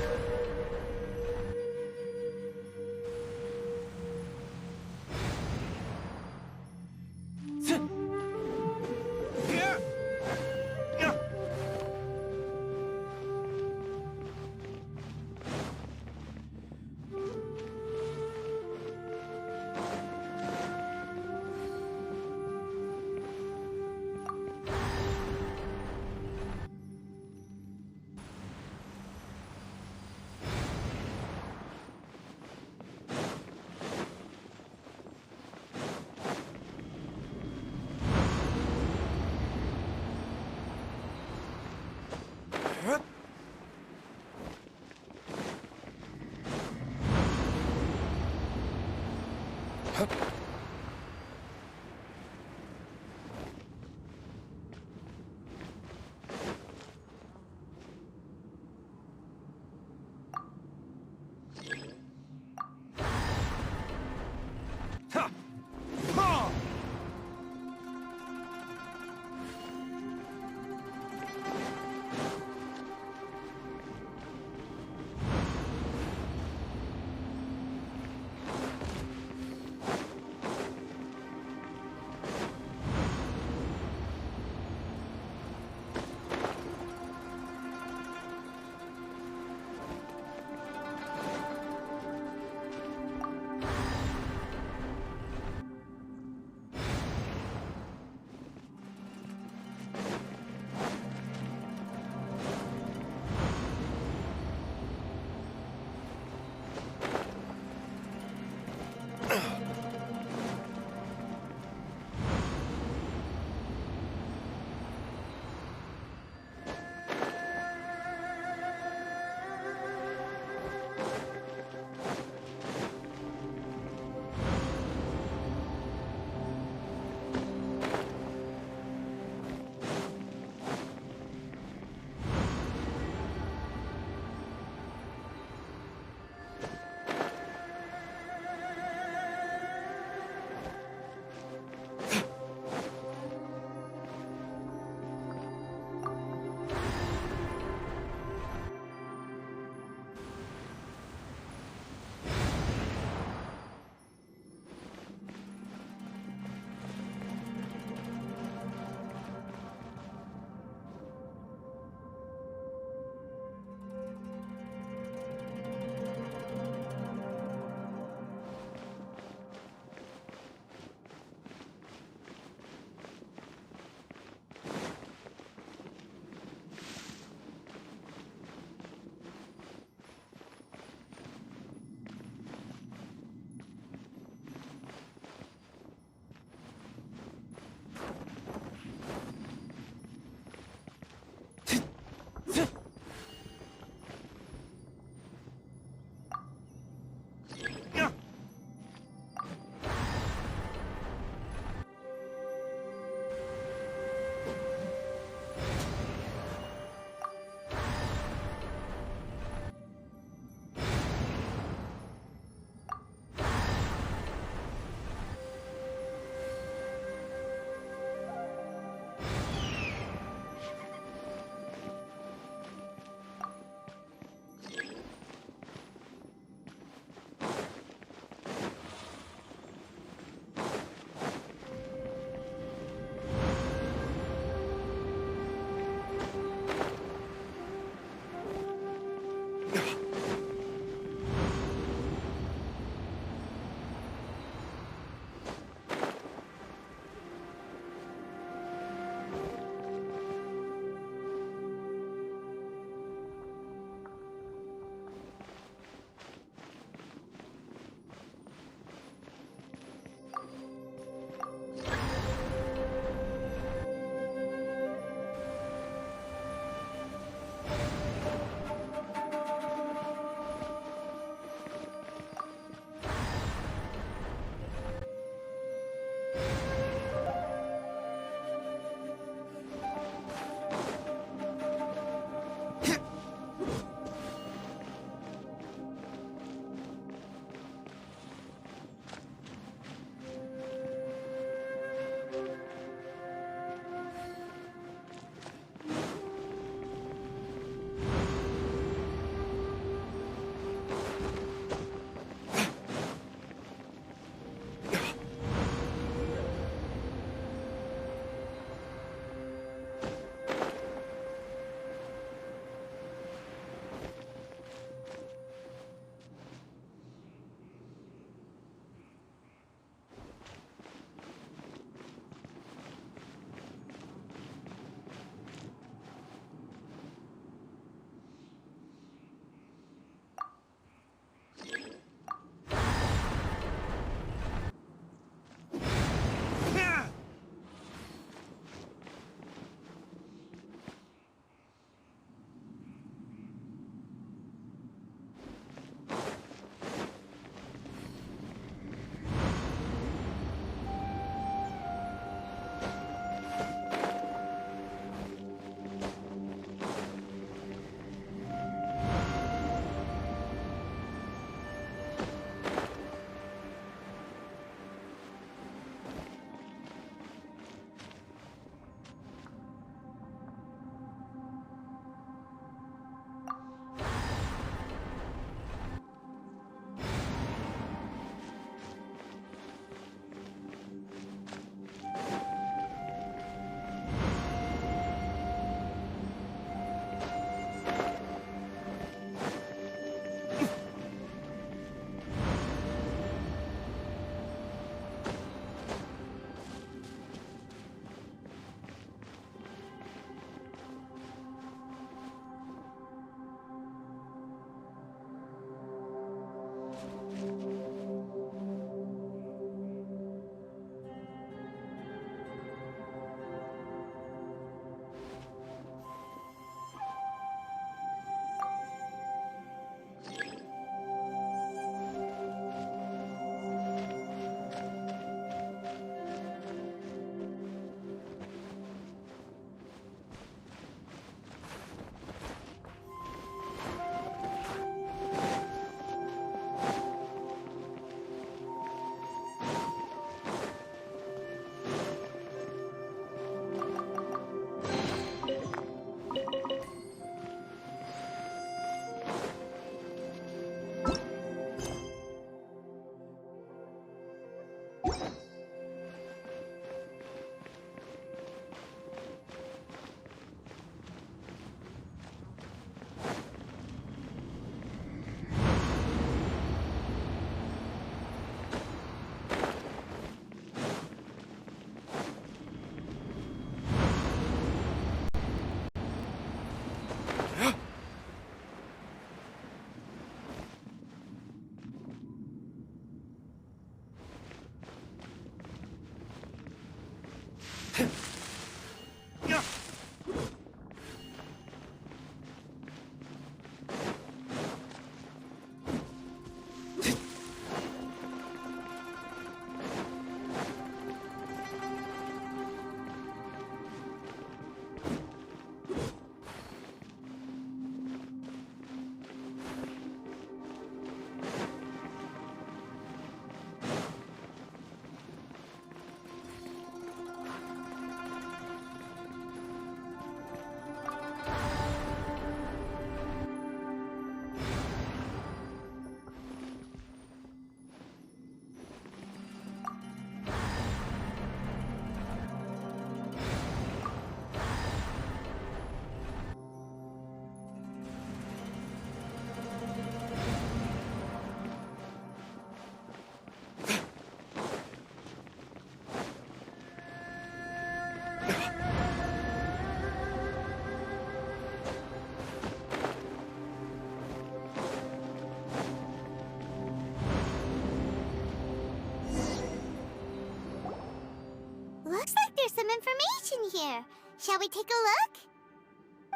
Looks like there's some information here. Shall we take a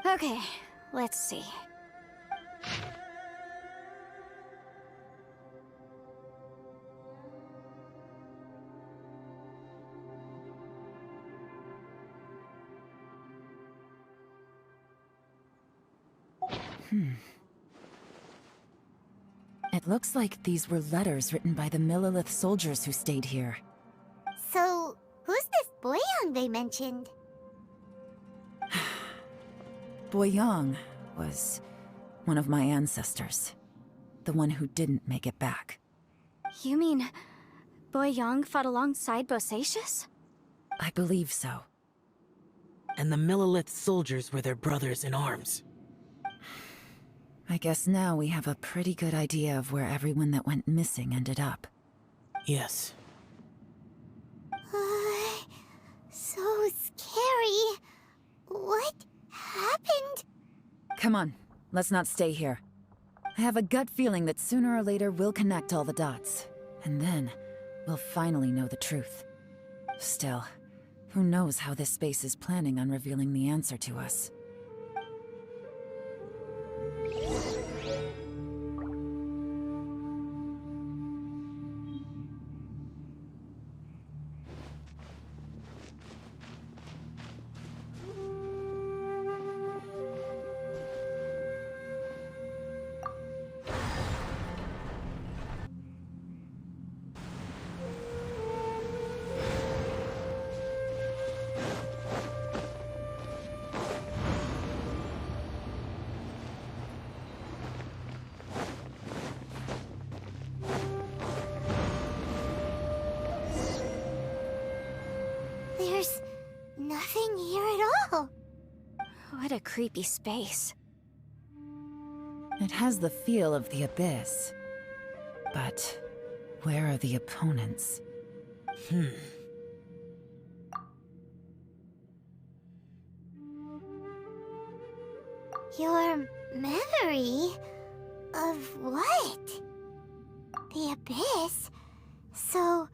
look? Okay, let's see. It looks like these were letters written by the Millilith soldiers who stayed here. So, who's this Boyang they mentioned? Boyang was one of my ancestors. The one who didn't make it back. You mean Boyang fought alongside Bosacius? I believe so. And the Millilith soldiers were their brothers in arms. I guess now we have a pretty good idea of where everyone that went missing ended up. Yes. So scary. What happened? Come on, let's not stay here. I have a gut feeling that sooner or later we'll connect all the dots. And then, we'll finally know the truth. Still, who knows how this space is planning on revealing the answer to us. There's nothing here at all. What a creepy space. It has the feel of the abyss. But where are the opponents? Your memory of what? The abyss? So,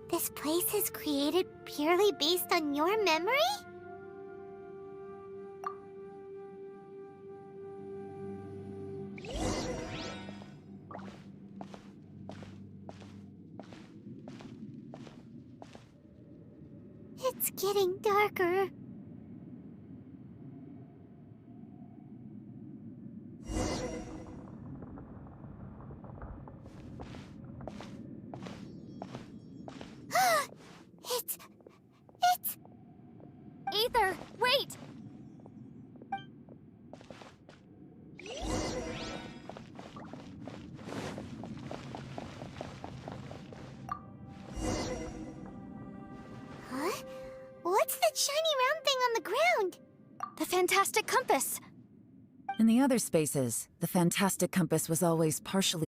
this place is created purely based on your memory? It's getting darker. It's... Aether, wait! Huh? What's that shiny round thing on the ground? The fantastic compass! In the other spaces, the fantastic compass was always partially